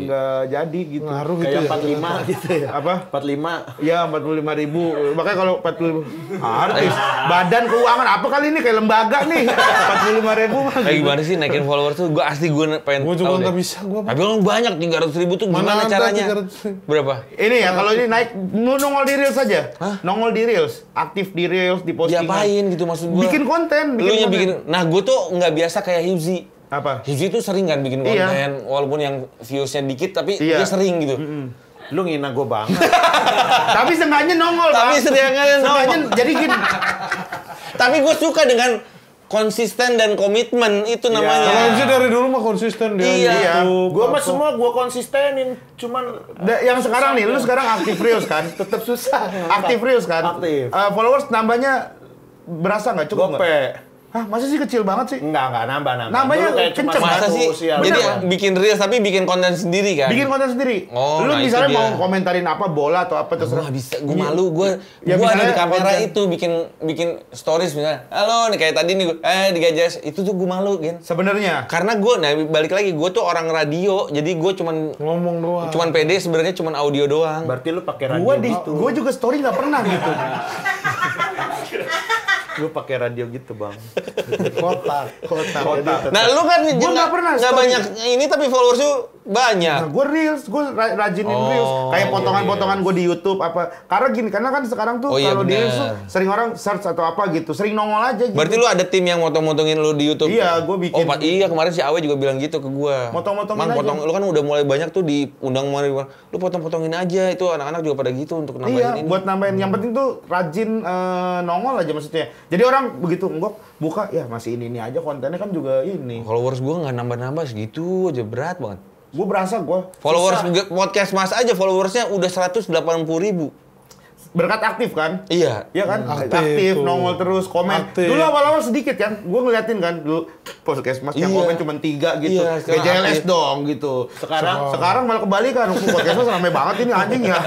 jadi gitu. Ngaruh gitu Kayak ya. 45 gitu ya. Apa? 45. Ya 45.000. Makanya kalau 45 artis, badan keuangan apa kali ini kayak lembaga nih. 45.000 mah. Kayak gimana sih naikin followers tuh? Gue asli pengen Gue juga tahu nggak deh. bisa. Gua Tapi orang banyak 300.000 tuh Mana gimana ada caranya? 300.000? Berapa? Ini ya kalau ini naik nongol di Reels saja. Nongol di Reels, aktif di Reels, di postingan. Diapain gitu maksud gue? Bikin konten, Lu yang konten. bikin. Nah gue tuh nggak biasa kayak Hibzi. Apa? Hibzi tuh sering kan bikin Iya. konten, walaupun yang viewsnya dikit tapi Iya. dia sering gitu. Lu ngina gue banget. Tapi seenggaknya nongol, Tapi Bang. seenggaknya Seenggaknya jadi gini. Tapi gue suka dengan konsisten dan komitmen itu namanya. Kalau MC dari dulu mah konsisten dia. Iya. Gue mah semua gue konsistenin, cuman Yang sekarang nih, lu sekarang aktif Reels kan? tetap susah. Aktif Reels kan? Aktif. Followers nambahnya berasa nggak? Cukup Gope. nggak? Hah, masa sih kecil banget sih? Enggak nambah. Nambahnya Dulu kayak cuma kenceng. Masa sih? 100 ya. Jadi Bener, bikin reels tapi bikin konten sendiri kan? Bikin konten sendiri. Oh, lu nah misalnya itu dia. mau komentarin apa, bola atau apa Gue terserah. gak bisa, gue malu, gue Ya, ada misalnya di kamera konten. itu bikin stories misalnya, halo nih kayak tadi nih, di Gajas, itu tuh gue malu kan. Sebenarnya Karena gue, nah balik lagi, gue tuh orang radio, jadi gue cuman Ngomong doang. cuman pede sebenarnya cuman audio doang. Berarti lu pakai radio gitu. gua juga story nggak pernah gitu. Gue pakai radio gitu, Bang. Kotak. Nah lu kan Gua nggak pernah nggak story. banyak ini tapi followers lu banyak. Nah, gue reels, gue rajinin reels. Kayak potongan-potongan gue di YouTube apa. Karena kan sekarang tuh Oh, iya, kalau di reels bener. tuh sering orang search atau apa gitu, sering nongol aja gitu. Berarti lu ada tim yang motong-motongin lu di YouTube? Iya, gua bikin. Oh, iya kemarin si Awe juga bilang gitu ke gua. Motong-motongin Man, aja. lu kan udah mulai banyak tuh diundang mulai. Lu potong-potongin aja, itu anak-anak juga pada gitu untuk nambahin Iya, ini. buat nambahin. Yang penting tuh rajin nongol aja maksudnya. Jadi orang begitu enggok buka, ya masih ini aja kontennya kan juga ini. Followers gua nggak nambah-nambah segitu aja, berat banget. Gue berasa gue Followers podcast Mas aja followersnya udah 180.000. berkat aktif kan? Iya. Iya kan? Aktif Aktif, tuh. nongol terus, komen. Aktif. Dulu awal-awal sedikit kan, gue ngeliatin kan dulu podcast Mas yang Iya. komen cuma 3 gitu. Iya, sekarang GJLS aktif. dong gitu. Sekarang malah kebalikan. Podcast Mas rame banget ini anjing ya.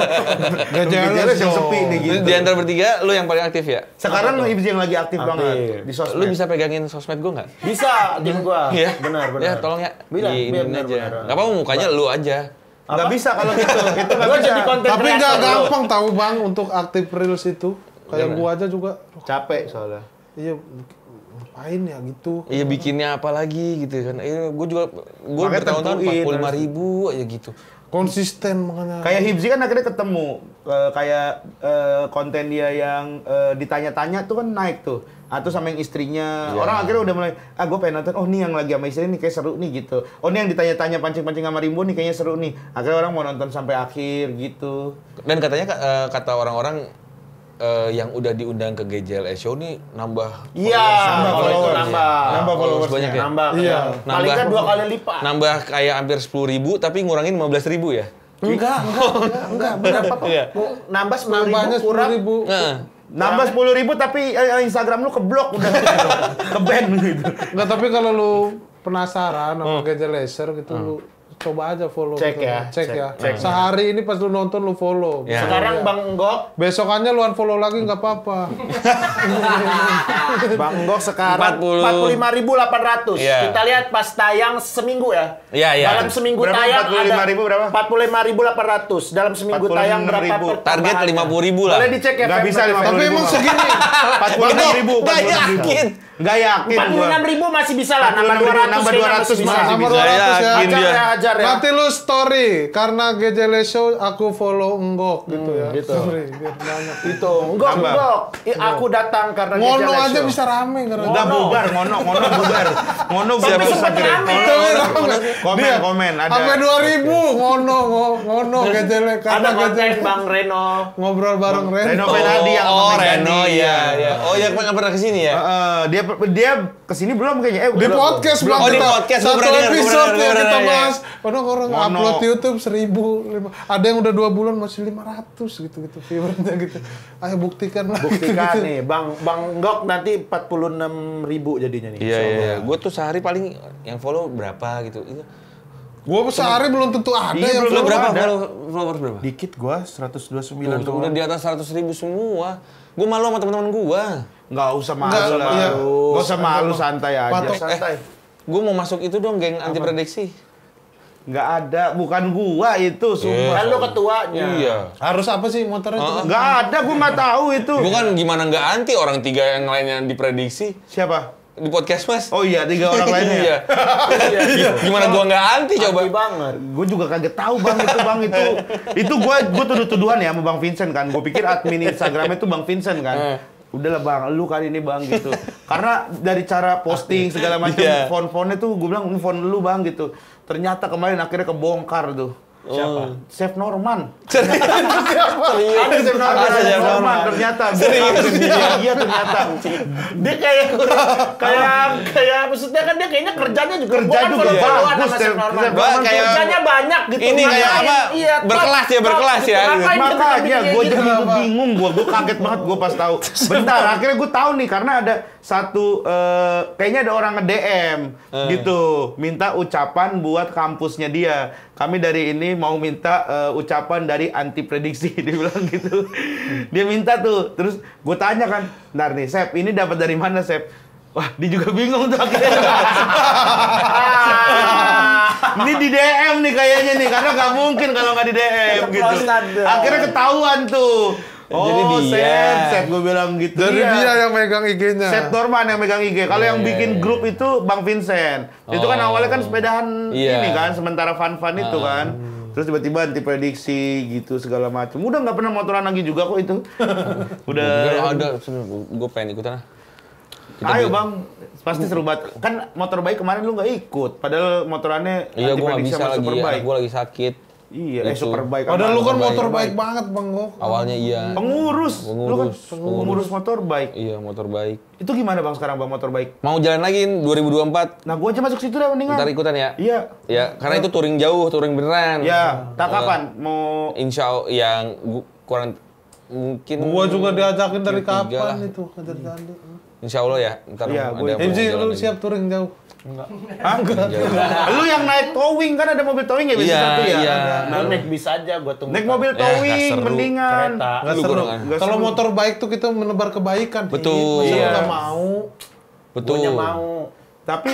GJLS yang sepi nih gitu. Di antara bertiga lu yang paling aktif ya? Sekarang Ibs yang lagi aktif banget di sosmed. Lu bisa pegangin sosmed gua nggak? Bisa, tim gua. Iya. Benar. Ya, tolong ya. Bilang, Diinin benar, aja. benar. Nggak apa-apa mukanya lu aja. Nggak bisa kalau gitu. Itu nggak Gua bisa. jadi konten Tapi nggak creator, gampang tahu Bang untuk aktif reels itu. Kayak gua aja juga. Capek soalnya. Iya, ngapain ya gitu. Iya bikinnya apa lagi gitu kan. Gue juga Makanya bertahun-tahun tentuin, 45.000 aja gitu. Konsisten makanya. Kayak Hibzi kan akhirnya ketemu kayak konten dia yang ditanya-tanya tuh kan naik tuh. Atau sama yang istrinya. Orang akhirnya udah mulai, gue pengen nonton, oh nih yang lagi sama istri nih kayak seru nih gitu. Oh nih yang ditanya-tanya pancing-pancing sama Rimbo nih kayaknya seru nih. Akhirnya orang mau nonton sampai akhir gitu. Dan katanya kata orang-orang yang udah diundang ke GJLS Show nih nambah Iya, Nambah kalau itu followers. nambah. Nambah followers banyak ya? Nambah. Iya. Paling kan 2 kali lipat. Nambah kayak hampir 10.000 tapi ngurangin 15.000 ya? Enggak. Berapa, Pak? Iya. Nambah 10.000 Nambahnya kurang. 10.000. Nah, Nambah 10.000 tapi Instagram lu keblok udah ke-ban gitu. Enggak, tapi kalau lu penasaran sama Gadget Laser gitu lu coba aja follow Cek gitu. ya, Cek ya. cek. Sehari ini pas lu nonton lu follow. Ya. Sekarang Bang Enggok, Besokannya lu unfollow lagi nggak apa-apa. Bang Enggok sekarang 40. 45.800. Iya. Kita lihat pas tayang seminggu ya. Iya, iya. Dalam seminggu Berapa? tayang 45.000 berapa? 45.800. Dalam seminggu tayang berapa 46.000. target pertambahannya? 50.000 lah. Boleh dicek ya. Nggak Feb, bisa berapa? 50.000. Tapi emang segini. 46.000. Nggak yakin. Nggak yakin gua. 46.000 masih bisa lah. Nambah 200 nambah kayaknya 200 masih bisa. masih Nomor bisa. 200 ya. Yakin Hajar dia. ya, hajar ya. Nanti lu story karena GJLS Show aku follow Enggok gitu ya. gitu. Story biar banyak. Itu. Enggok, Nambah. Enggok. Aku datang karena Ngono GJLS aja Show. bisa rame karena Udah bubar, ngono bubar. Ngono Tapi bubar. sempet rame. Komen ada. Sampai 2.000 ngono GJLS Ada karena konten GJLS Bang Reno. ngobrol bareng Ren. Reno Penadi yang Oh, sama Reno, Megani. iya, iya. Oh, yang pernah kesini ya? Dia kesini belum kayaknya. Di podcast belum. Bang, Oh, di kita podcast, satu gua pernah dengar, episode gua ya pernah kita dengar, bahas. Orang Mono. upload YouTube 1.000, ada yang udah 2 bulan masih 500 gitu viewernya gitu. Ayo buktikan lah. Buktikan gitu. nih, Bang Enggok nanti 46.000 jadinya nih. Iya, insyaallah. iya. Gue tuh sehari paling yang follow berapa gitu. Itu. Gua sehari belum tentu ada Iya, yang Lu belum berapa ada. followers berapa? Dikit gua 129 Tuh, udah di atas 100.000 semua. Gue malu sama teman-teman gue. Nggak usah malu Nggak, lah. iya. Nggak usah malu, santai aja. Patok. Santai. Gue mau masuk itu dong, geng anti prediksi. Nggak ada, bukan gua itu, sumpah. Kan lu ketuanya. Iya. harus apa sih motornya itu? Nggak ada, gua nggak tahu itu. Gue kan gimana nggak anti orang 3 yang lainnya diprediksi Siapa? di podcast Mas. Oh iya, 3 orang lainnya. Iya. Gimana gua nggak anti coba? Anti banget. Gue juga kaget tahu bang itu gue tuduh-tuduhan ya sama Bang Vincent kan. Gue pikir admin Instagramnya tuh Bang Vincent kan. Udahlah bang, lu kali ini bang gitu. Karena dari cara posting segala macam, Iya. font-fontnya tuh gue bilang ini font lu bang gitu. Ternyata kemarin akhirnya kebongkar tuh. Siapa? Chef Norman. Ada Chef Norman. Ada Chef Norman. Ternyata. Iya ternyata. Dia kayak maksudnya kan dia kayaknya kerjanya juga Kerja bukan juga follow-followan bagus, sama Chef Chef Norman. Norman kayak- Kerjanya banyak gitu. Ini kayak Ngapain? apa? Iya, Berkelas ya, berkelas ya. Makanya gue jadi bingung gue kaget banget gue pas tahu. Bentar, akhirnya gue tahu nih karena ada kayaknya ada orang nge-DM gitu, minta ucapan buat kampusnya dia. Kami dari ini mau minta ucapan dari anti prediksi, dia bilang gitu. Dia minta tuh, terus gue tanya kan, bentar nih, Sep, ini dapat dari mana, Sep? Wah, dia juga bingung tuh akhirnya. Ini di DM nih kayaknya nih, karena nggak mungkin kalau nggak di DM gitu. Akhirnya ketahuan tuh. Oh, jadi dia. Sep, gue bilang gitu. Jadi dia yang megang IG-nya. Sep Norman yang megang IG. Kalau yang bikin grup itu Bang Vincent. Itu kan awalnya kan sepedahan ini kan, sementara fun-fun itu kan. Terus tiba-tiba anti prediksi gitu segala macam. Udah nggak pernah motoran lagi juga kok itu. Udah. Ada, gue pengen ikutan lah. Ayo Bang, pasti seru banget. Kan motor baik kemarin lu nggak ikut. Padahal motorannya Iya, gue nggak bisa lagi. Superbike. Gue lagi sakit. Iya, Gitu. Superbike. Padahal lu kan motor baik banget, Bang Gok. Awalnya iya. Pengurus. Lu kan pengurus motor baik. Iya, motor baik. Itu gimana Bang sekarang Bang motor baik? Mau jalan lagi 2024. Nah, gua aja masuk situ dah mendingan. Ntar ikutan ya? Iya. Ya, karena itu touring jauh, touring beneran. Ya, tak kapan mau Insya Allah yang kurang mungkin. Gua juga diajakin dari Q3 kapan lah. itu ngajar Dandi. Insya Allah ya. Ntar Iya, ada MJ, jalan lu lagi. siap touring jauh? Hah? Lu yang naik towing kan ada mobil towing ya biasa Iya, satu ya? iya. Nah, naik bis aja gua tunggu. Naik mobil nggak towing seru. mendingan. Kereta. Nggak Lu seru. kurang. Nggak Kalau seru. motor baik tuh kita menebar kebaikan. Betul. Masa lu Iya. nggak mau? Betul. Guanya mau. Tapi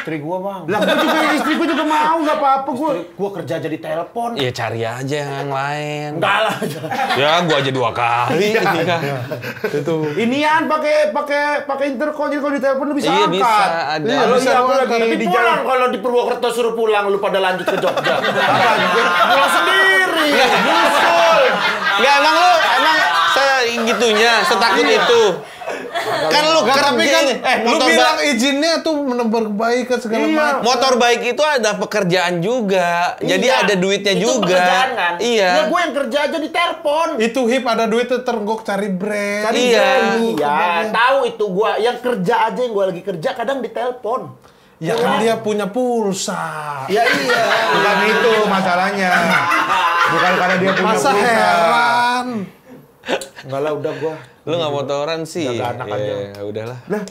Istri gua, Bang. lah gua juga istri gua juga mau nggak apa-apa gua. Gua kerja jadi telepon. Iya, cari aja yang lain. Enggak lah. Ya, gua aja 2 kali nikah. Itu. Inian pakai intercom jadi kalau ditelepon lu bisa Iya, angkat. bisa, ada. Iya, lu Bisa iya aku angkat. lagi Tapi di pulang jalan. kalau di Purwokerto suruh pulang lu pada lanjut ke Jogja. Pulang sendiri. Nyusul. Enggak, emang segitunya, setakut itu. Kan lu Nggak, kerja tapi kan ini. lu Motor bilang baik. izinnya tuh menebar kebaikan segala macam. Motor baik itu ada pekerjaan juga. Jadi Iya. ada duitnya Itu juga. pekerjaan kan? Iya. Ya gue yang kerja aja di telepon. Itu hip ada duitnya tergok cari brand. Iya. Iya, tahu itu gua yang kerja aja yang gua lagi kerja kadang di telepon. Ya kan dia punya pulsa. Ya iya. Bukan itu masalahnya. Bukan karena dia punya Masa pulsa. heran. Enggak lah udah gua. Lu nggak motoran sih. Jaga anak aja. Ya udahlah. Lah,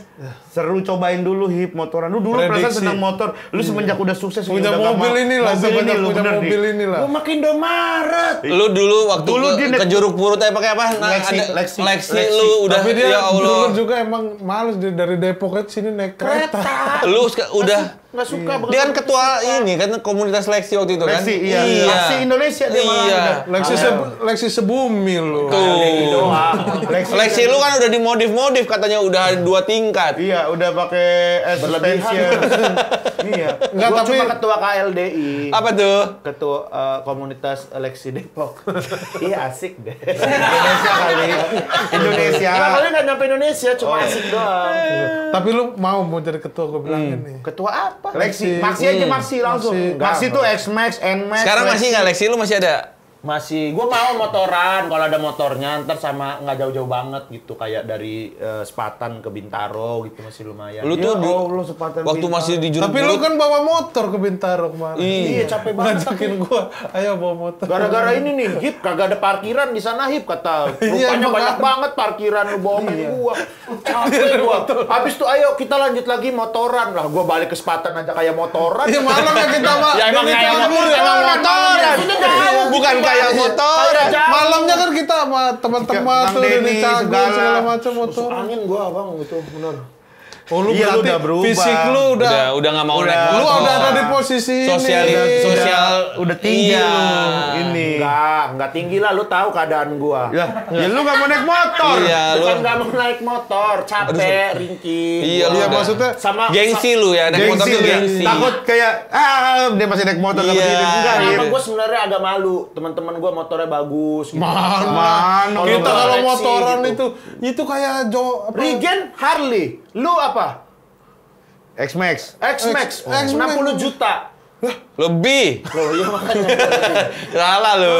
seru cobain dulu hip motoran. Lu dulu perasaan Prediksi. senang motor. Lu semenjak udah sukses Punya udah nggak mobil mau- inilah, mobil sebanyak ini lu, punya bener, mobil Di. inilah. Gua makin Indomaret. Lu dulu waktu Dulu dia ke Juruk Purut pakai apa? Lexi, ada Lexi. Lexi lu udah Tapi dia ya Allah. dulu juga emang males dia dari Depok ke sini naik kereta. Lu udah Nggak suka banget. dia kan ketua ini kan komunitas Lexi waktu itu kan? Lexi, iya. Lexi Indonesia dia malah Iya. udah. Lexi sebumi lu. Tuh. Lexi lu kan udah dimodif-modif katanya udah 2 tingkat. Iya, udah pakai suspension. Iya. Enggak, Gua tapi cuma ketua KLDI. Apa tuh? Ketua komunitas Lexi Depok. Iya asik deh. Indonesia kali. Indonesia. Nah, kalian nggak nyampe Indonesia, cuma asik doang. tapi lu mau jadi ketua gue bilang ini. Ketua apa? Lexi, Maxi aja Maxi langsung. Maxi tuh X-Max, N-Max. Sekarang masih nggak Lexi? Lu masih ada? Masih, gue mau motoran kalau ada motornya ntar sama nggak jauh-jauh banget gitu kayak dari Sepatan ke Bintaro gitu masih lumayan. Lu tuh lu sepatan waktu masih di Juruk Tapi lu Purut. kan bawa motor ke Bintaro kemarin. Iya capek banget. Ngajakin gua, ayo bawa motor. Gara-gara ini nih, Hip kagak ada parkiran di sana Hip kata. Iya, Rupanya makanya. banyak banget parkiran lu bohongin gua. Capek gua. Habis itu ayo kita lanjut lagi motoran lah. Gua balik ke Sepatan aja kayak motoran. Iya malam ya kita mah. Ya emang Ini kayak kabur ya. emang motoran. Maksudnya jauh. Bukan kayak motor. Malamnya kan kita sama teman-teman Bang tuh Denny, ini cagur segala. segala macam motor. Angin gua Bang itu benar. Oh lu Iya, lu berarti udah berubah. fisik lu udah Udah nggak mau naik Udah. motor. lu udah ada di posisi Sosial ini. sosial udah tinggi iya. lu. Ini. Enggak tinggi lah lu tahu keadaan gua. Ya lu nggak mau naik motor. Iya, lu Bukan nggak mau naik motor, capek, ringkih. Iya, lu Iya udah. maksudnya sama gengsi lu ya, naik motor Gengsi tuh dia. gengsi. Takut kayak dia masih naik motor nggak Iya. begini. Enggak, Kenapa Hip. gue sebenarnya agak malu, teman-teman gue motornya bagus. Gitu. Mana kita kalau Lexi motoran gitu. itu kayak Regen Harley, lu apa? X-Max. X-Max, 60 juta. Lebih. Loh, iya makanya. Salah lu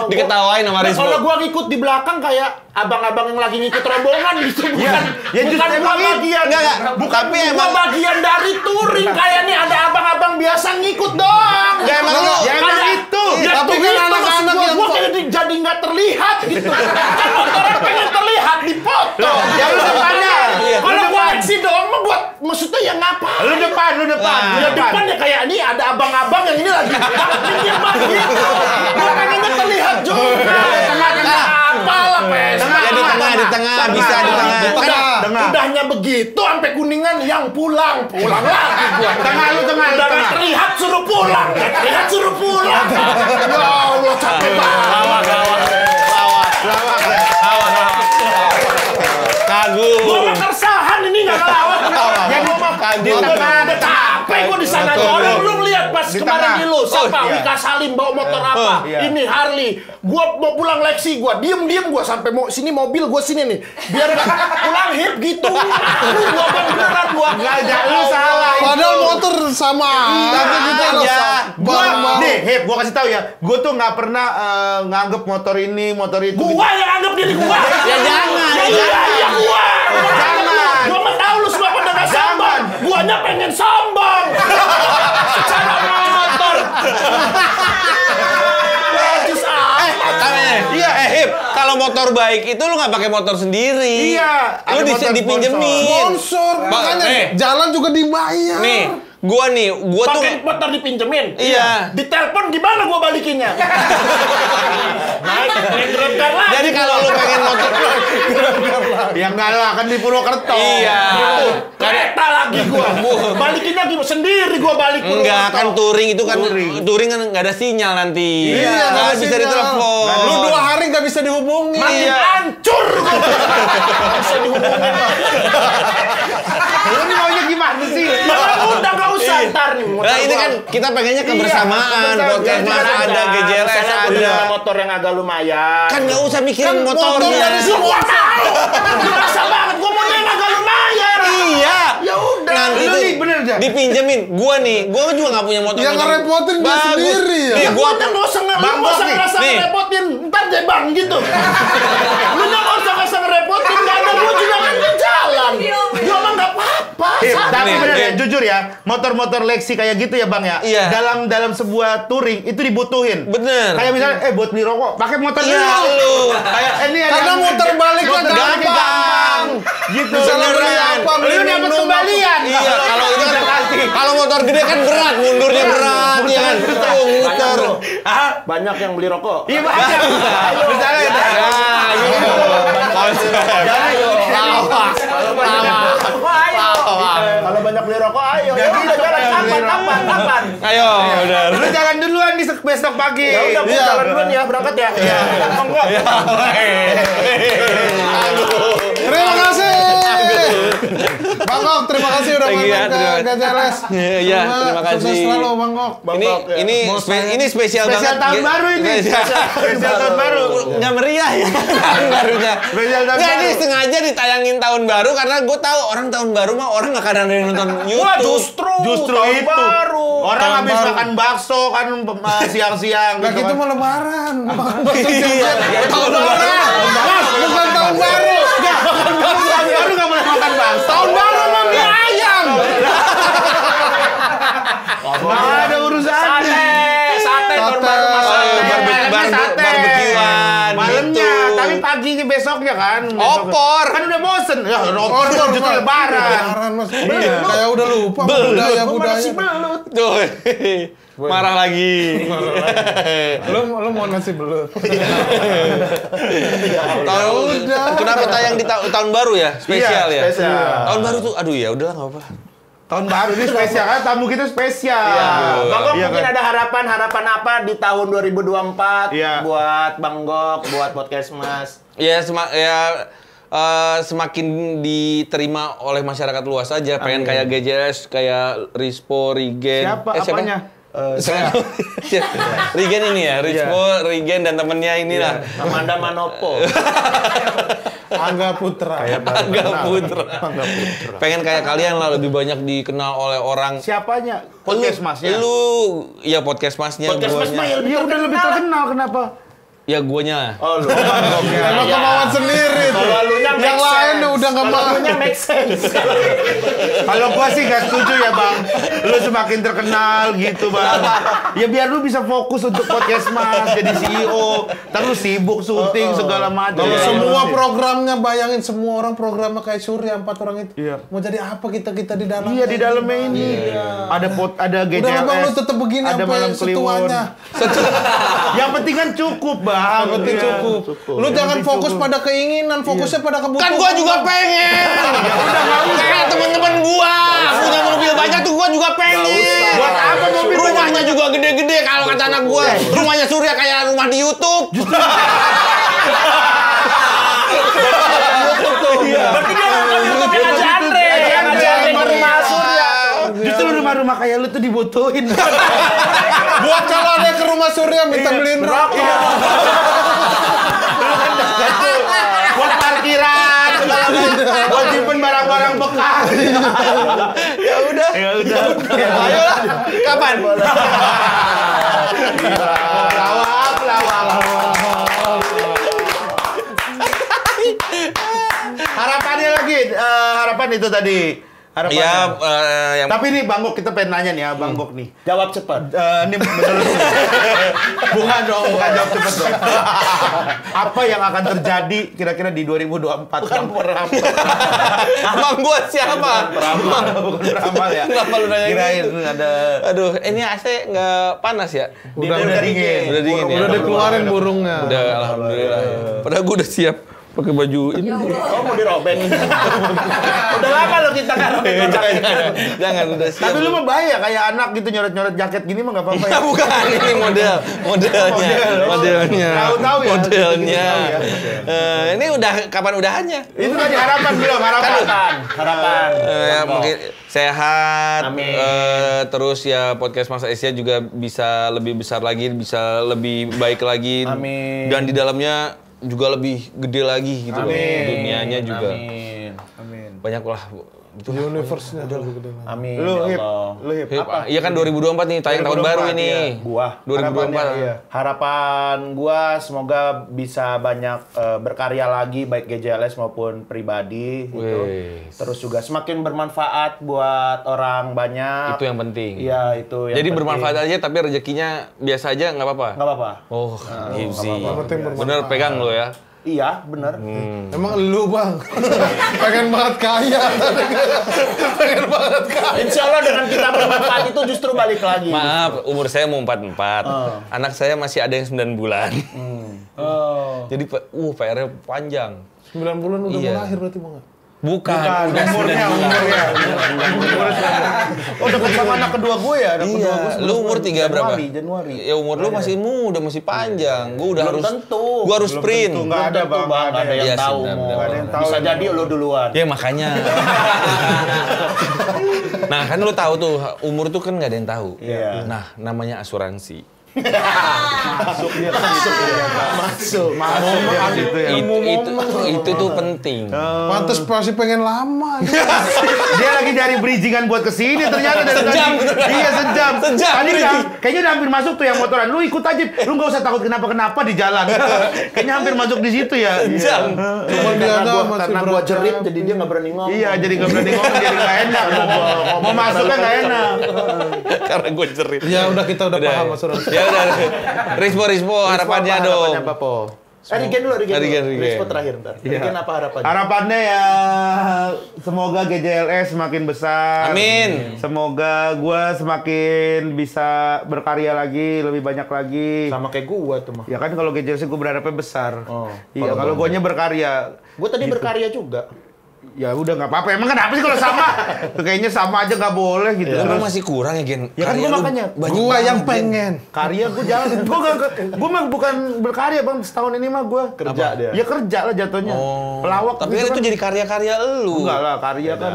diketawain sama Nah, Rismo. kalau gua ngikut di belakang kayak abang-abang yang lagi ngikut rombongan gitu, bukan Ya, justru bukan emang gua bagian, Enggak. Tapi gua emang bagian dari touring kayak nih ada abang-abang biasa ngikut doang. Ya, emang lu- ya, emang Kayak- itu. Ya, Tapi kan gitu, anak-anak maksud yang gua kayak jadi nggak terlihat gitu. Kan motornya pengen terlihat di foto. Ya lu depannya. Kalau ya ngapa? Lu depan. Ya depan ya kayak ini ada abang-abang yang ini lagi. Mikir mah gitu. Gua pengennya terlihat juga. Tengah-tengah apalah pes. Ya di tengah, bisa di tengah. Udahnya begitu sampai Kuningan yang pulang lagi gua. Tengah. Udah nggak terlihat suruh pulang. Ya Allah capek banget. Kagum. Gua mah keresahan ini nggak ngelawak. Ya gua mah Kagum. ada capek gua di sana. Orang belum lihat pas kemarin di lu. Siapa? Wika Salim bawa motor apa? Ini Harley. Gua mau pulang Lexi gua. Diem gua sampai mau sini mobil gua sini nih. Biar pulang hip gitu. Gua beneran gua. Enggak, lu salah. Padahal motor sama. Tapi kita aja. Gua Nih, Hip, gua kasih tahu ya. Gua tuh nggak pernah nganggep motor ini, motor itu. Gua yang anggap diri gua. Ya jangan. Iya gua. Jangan. Gua mah tahu lu semua pada nggak sombong. Guanya pengen sombong. Secara motor. Bagus Iya, Hip. Kalau motor baik itu lu nggak pakai motor sendiri. Iya, Lu ada motor dipinjemin. sponsor. Makanya jalan juga dibayar. Nih, gua tuh pakai motor dipinjemin. Iya. Ditelepon gimana gua balikinnya? Naik Grabcar lagi. Jadi kalau lu pengen motor Ya enggak lah, kan di Purwokerto. Iya. Kereta lagi gua. Balikinnya gimana? Sendiri gua balik Enggak, kan touring itu kan touring kan nggak ada sinyal nanti. Iya, nggak bisa ditelepon. Lu 2 hari nggak bisa dihubungi. Makin hancur gua. Bisa dihubungin. Lu ini maunya gimana sih? Udah nggak usah ntar nih. Nah, ini kan kita pengennya kebersamaan. Podcast Mas ada, GJLS ada. Motor yang agak lumayan. Kan nggak usah mikirin motor motornya. dari Gua tahu. Maksa banget gua mau yang agak lumayan. Iya. Ya udah. Nanti Lu tuh nih, bener dah. dipinjemin. Gua juga nggak punya motor. Yang ngerepotin dia Bagus. sendiri ya. Nih, Gua gua kan nggak usah Bang Gok nih. ngerasa Nih. ngerepotin. Ntar deh bang gitu. Lu nggak usah ngerepotin. Nggak ada gua juga kan di jalan. Gua mah nggak apa-apa. Tapi Nih, bener ya, nih. jujur ya, motor-motor Lexi kayak gitu ya Bang ya. Iya. Dalam sebuah touring itu dibutuhin. Bener. Kayak misalnya, buat beli rokok, pakai motor Iya, dulu. lu. Kayak ini ada Karena muter baliknya motor gampang. gampang. Gitu. Misalnya beli Beneran. apa, beli Lu dapat minum, kembalian. Iya, kalau itu kan kalau motor gede kan berat, mundurnya berat, ya kan. Tuh muter. Banyak yang beli rokok. Iya banyak. Misalnya Ya, gitu. Kalau banyak beli rokok, ayo. Ya udah jalan kapan? Ayo, udah. lu jalan duluan di besok pagi. Ya udah, gua jalan duluan ya, berangkat ya. Iya. Monggo. Terima kasih. Bang Gok, terima kasih udah Thank you ya, main ke terima kasih. GJLS. Iya, terima kasih. Sukses selalu Bang Gok. Ini spesial banget. Spesial tahun baru ini. Spesial tahun baru. Nggak meriah ya tahun barunya. Spesial tahun Nggak, ini baru. sengaja ditayangin tahun baru karena gue tahu orang tahun baru mah orang nggak kadang ada yang nonton YouTube. Wah, justru tahun itu. baru. Orang Tahun habis baru. makan bakso kan siang-siang Nah, gitu kita kan. mau lebaran. Iya. Tahun baru. Mas, bukan tahun baru. Tahun baru nggak boleh makan bakso. Tahun baru mah mie ayam. Nggak ada urusannya. Sate tahun baru Barbekyuan Malamnya, gitu. tapi paginya besoknya kan. Opor. Kan udah bosen. Ya, opor justru lebaran. Lebaran Mas. Kayak udah lupa budaya-budaya. Tuh. Marah lagi. Lu mau nasi belut. Kenapa tayang di tahun baru ya? Spesial Iya, ya? spesial. Tahun baru tuh, aduh ya udahlah nggak apa-apa. Tahun baru ini spesial kan, tamu kita spesial. Bang Gok Iya mungkin kan? ada harapan apa di tahun 2024 Iya. buat Bang Gok, buat podcast Mas. Ya, semakin diterima oleh masyarakat luas aja. Pengen kayak GJS, kayak Rispo, Rigen. Siapa? Apanya? Rigen ini ya, Rispo, Rigen dan temennya inilah. Amanda Manopo. Angga Putra. Angga Putra. Pengen kayak kalian lah, lebih banyak dikenal oleh orang. Siapanya? Podcast Masnya. Lu, ya podcast Masnya. Podcast Mas mah guanya. Ya udah lebih terkenal, kenapa? Ya guanya. Oh, lu. Emang kemauan sendiri tuh. Kalau lu nya Yang lain udah nggak mau. Kalau lu nya make sense. Kalau gua sih nggak setuju ya bang. Lu semakin terkenal gitu bang. Ya biar lu bisa fokus untuk podcast mas, jadi CEO. Terus sibuk syuting segala macam. Kalau semua programnya, bayangin semua orang programnya kayak Surya 4 orang itu. Iya. Mau jadi apa kita di dalam? Iya di dalamnya ini. Ada GJLS. Udah bang, lu tetap begini ada sampai malam Kliwon. setuanya. Yang penting kan cukup bang. Yang penting Iya. cukup. Lu jangan fokus pada keinginan, fokusnya pada kebutuhan. Kan gua juga pengen. Kayak temen-temen gua punya mobil banyak tuh gua juga pengen. Buat apa mobil Rumahnya juga gede-gede kalau kata anak gua. Rumahnya Surya kayak rumah di YouTube. Berarti dia nonton YouTube Aja Andre. Aja Andre ke rumah Surya. Justru rumah-rumah kayak lu tuh dibutuhin. Buat kalau ada ke rumah Surya minta beliin rokok. Buat parkiran, buat simpen barang-barang bekas. Ya udah. Ayolah. Kapan? Harapannya lagi, harapan itu tadi. Harapannya. Ya, yang Tapi nih Bang Gok, kita pengen nanya nih ya Bang Gok nih. Jawab cepat. Ini menurut bukan jawab cepat dong. Apa yang akan terjadi kira-kira di 2024? Bukan peramal. Abang gua siapa? Bukan peramal ya. Kenapa lu nanya Kirain gitu? ada. Aduh, ini AC nggak panas ya? Udah dingin. Udah dingin ya? Udah dikeluarin burungnya. Udah, alhamdulillah. Padahal gua udah siap pakai baju ini. Oh mau dirobek. Udah lama lo kita nggak robek. Jangan, udah siap. Tapi lu mah bahaya kayak anak gitu nyoret-nyoret jaket gini mah nggak apa-apa ya. Bukan, ini modelnya. Tahu-tahu ya. Modelnya. Tahu ya. Ini udah kapan udahannya? Itu tadi harapan belum, Harapan. Ya, mungkin sehat. Amin. Terus ya podcast Mas Asia juga bisa lebih besar lagi, bisa lebih baik lagi. Amin. Dan di dalamnya juga lebih gede lagi gitu loh. Dunianya juga. Amin. Banyak lah. Itu Universe-nya udah gede. Amin. Lu ya hip, Allah. lu hip. Iya kan 2024 nih, tayang tahun 2024, baru ini. iya. Gua 2024. Iya. Harapan gua semoga bisa banyak berkarya lagi baik GJLS maupun pribadi gitu. Wes. Terus juga semakin bermanfaat buat orang banyak. Itu yang penting. Iya, itu yang Jadi penting. bermanfaat aja tapi rezekinya biasa aja nggak apa-apa. Nggak apa-apa. Oh, easy. penting bermanfaat. Bener pegang lo ya. Iya, bener. Emang lu bang, pengen banget kaya. Pengen banget kaya. Insya Allah dengan kita bermanfaat itu justru balik lagi. Maaf, umur saya mau 44. Anak saya masih ada yang 9 bulan. Jadi PR-nya panjang. 9 bulan udah Iya. mau lahir berarti bang? Bukan, udah umurnya. Oh, deket sama anak kedua gue ya? Anak kedua gue Iya, lu umur 3 berapa? Januari. Ya umur lu masih muda, masih panjang. Gua udah Belum harus tentu. Gua harus sprint. Nggak ada bang, Nggak ada yang Iya sih, tahu. benar, Mo. benar, Nggak ada yang tahu. Bisa jadi lo duluan. Ya makanya. Nah, kan lu tahu tuh umur tuh kan nggak ada yang tahu. Iya. Nah, namanya asuransi. Masuk dia masuk gitu ya. Itu tuh penting. Pantes pasti pengen lama. Dia lagi cari bridgingan buat kesini ternyata dari Sejam, tadi. beneran. Iya sejam. Sejam Tadi bridging. kayaknya udah hampir masuk tuh yang motoran. Lu ikut aja. Lu nggak usah takut kenapa-kenapa di jalan. Kayaknya hampir masuk di situ ya. Sejam. Cuman dia ada masih Karena gua berat. jerit jadi dia nggak berani ngomong. Iya, jadi nggak berani ngomong, jadi nggak enak. Mau masuknya nggak enak. Karena gue cerit. Ya udah kita udah paham asuransi. Ya udah. Rispo harapannya dong. Harapannya apa, Po? Rigen dulu. Rigen. Respon terakhir ntar. Rigen apa harapannya? Harapannya ya semoga GJLS semakin besar. Amin. Semoga gua semakin bisa berkarya lagi, lebih banyak lagi. Sama kayak gua tuh mah. Ya kan kalau GJLS gua berharapnya besar. Oh. Iya, kalau guanya berkarya. Gua tadi berkarya juga. Ya udah nggak apa-apa. Emang kenapa sih kalau sama? Kayaknya sama aja nggak boleh gitu. Lu Terus masih kurang ya, Gen. ya kan Karya gua lu makanya banyak Gua banget, yang Gen. pengen. karya gua jalan. Gua mah bukan berkarya bang. Setahun ini mah gua Kerja dia. Ya kerja lah jatuhnya. Oh. Pelawak. Tapi gitu kan itu jadi karya-karya lu. enggak lah, karya kan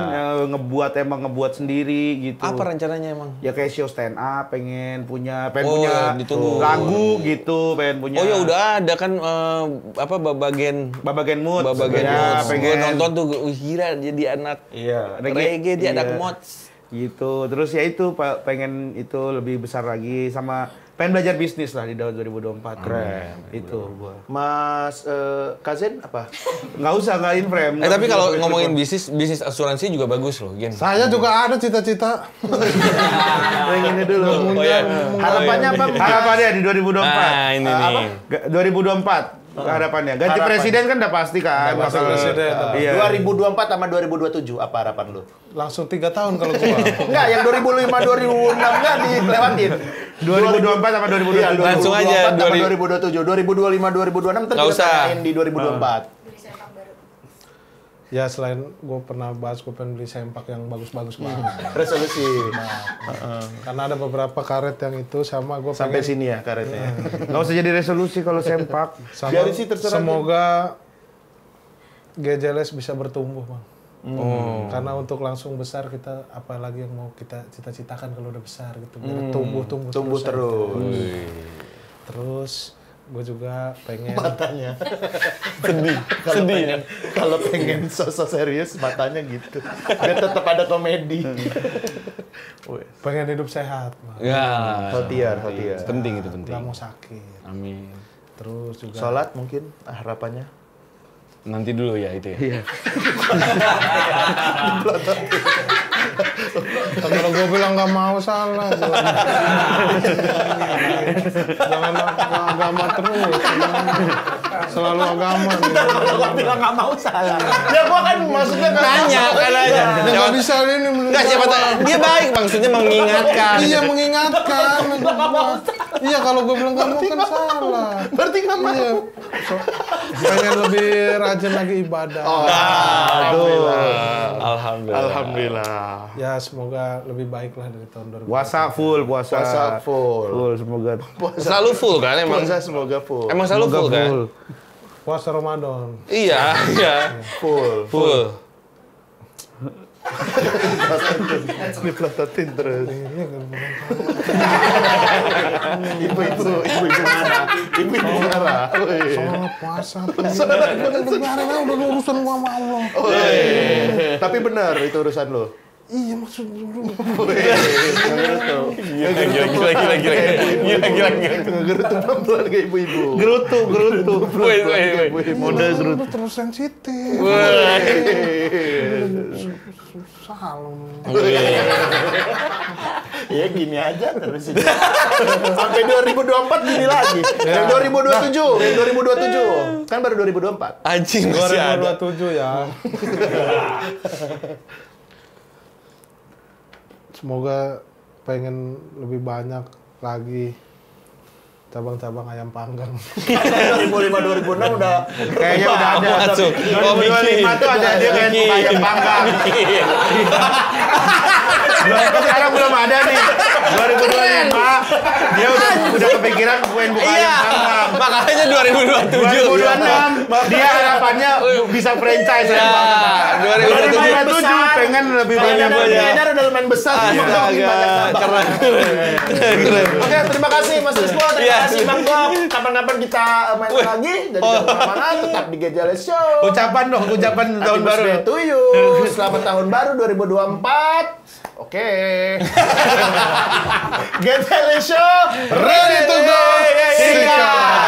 ngebuat sendiri gitu. Apa rencananya emang? Ya kayak show stand up, pengen punya Oh, ditunggu. lagu gitu, pengen punya. Oh ya udah ada kan babagen Babagen Mood. Babagen ya, Mood. Gue nonton tuh, wih gila jadi anak Iya, reggae, dia iya. anak mods. Gitu. Terus ya itu pengen itu lebih besar lagi sama pengen belajar bisnis lah di tahun 2024. Keren. Itu gua. Mas Kazen apa? Nggak usah, nggak inframe. Tapi kalau ngomongin bisnis asuransi juga bagus loh, Gen. Saya juga ada cita-cita. Yang ini dulu. Harapannya apa? Harapannya di 2024. Nah, ini nih. 2024. Harapannya. Ganti presiden kan udah pasti kan. Ganti presiden. Iya. 2024 sama 2027 apa harapan lu? Langsung 3 tahun kalau gua. Enggak, yang 2005 2006 enggak dilewatin. 2024 sama 2027. Langsung aja 2027, 2025 2026 ntar kita tanyain di 2024. Ya selain gue pernah bahas, gue pengen beli sempak yang bagus-bagus banget. Resolusi. Karena ada beberapa karet yang itu sama gue Sampai sini ya karetnya. Nggak usah jadi resolusi kalau sempak. Biarin sih terserah. Semoga GJLS bisa bertumbuh, Bang. Karena untuk langsung besar kita apalagi yang mau kita cita-citakan kalau udah besar gitu. Biar tumbuh terus. Terus gue juga pengen matanya sedih kalau pengen sosok serius matanya gitu biar tetap ada komedi. Pengen hidup sehat, Bang. Ya, Hotiar. Penting itu penting. Gak mau sakit. Amin. Terus juga Sholat mungkin harapannya Nanti dulu ya itu ya. Iya. Kalau gue bilang nggak mau salah. Jangan agama terus. Selalu agama. Kalau bilang nggak mau salah. Ya gua kan maksudnya nanya kan aja. Nggak bisa ini. Nggak siapa tahu. Dia baik maksudnya mengingatkan. Iya mengingatkan. Iya kalau gue bilang nggak mau kan salah. Berarti nggak mau. Iya. Pengen lebih rajin lagi ibadah. Alhamdulillah. Ya semoga lebih baik lah dari tahun 2020. Puasa full. Full Semoga. Selalu full kan emang. Puasa semoga full. Emang selalu full kan? Puasa Ramadan. Iya. Full. Dipelototin terus. Ibu-ibu marah. Ibu-ibu marah. Soal puasa. Udah urusan gua sama Allah. Tapi benar itu urusan lo. Iya maksud dulu. Gila. Ngegerutu pelan-pelan ke ibu-ibu. Gerutu. Mode gerutu. Terus sensitif. Salah. Ya gini aja terus. Sampai 2024 gini lagi. Yang 2027. Kan baru 2024. Anjing masih ada. 2027 ya. Semoga pengen lebih banyak lagi cabang-cabang ayam panggang. 2005-2006 udah Kayaknya udah ada. Masuk. 2025 tuh ada dia kayak ayam panggang. Sekarang belum ada nih. 2025 dia udah kepikiran pengen buka ayam panggang. Makanya 2027. 2026 dia harapannya bisa franchise ayam panggang. 2027 pengen lebih banyak. Beredar udah lumayan besar. Semoga makin banyak tambah. Keren. Oke, terima kasih Mas Rizko, terima kasih Bang Bob. Kapan-kapan kita main lagi dan jangan kemana-mana, tetap di GJLS Show. Ucapan tahun baru. Happy birthday to you. Selamat tahun baru 2024. Oke. GJLS Show ready to go. Sikat.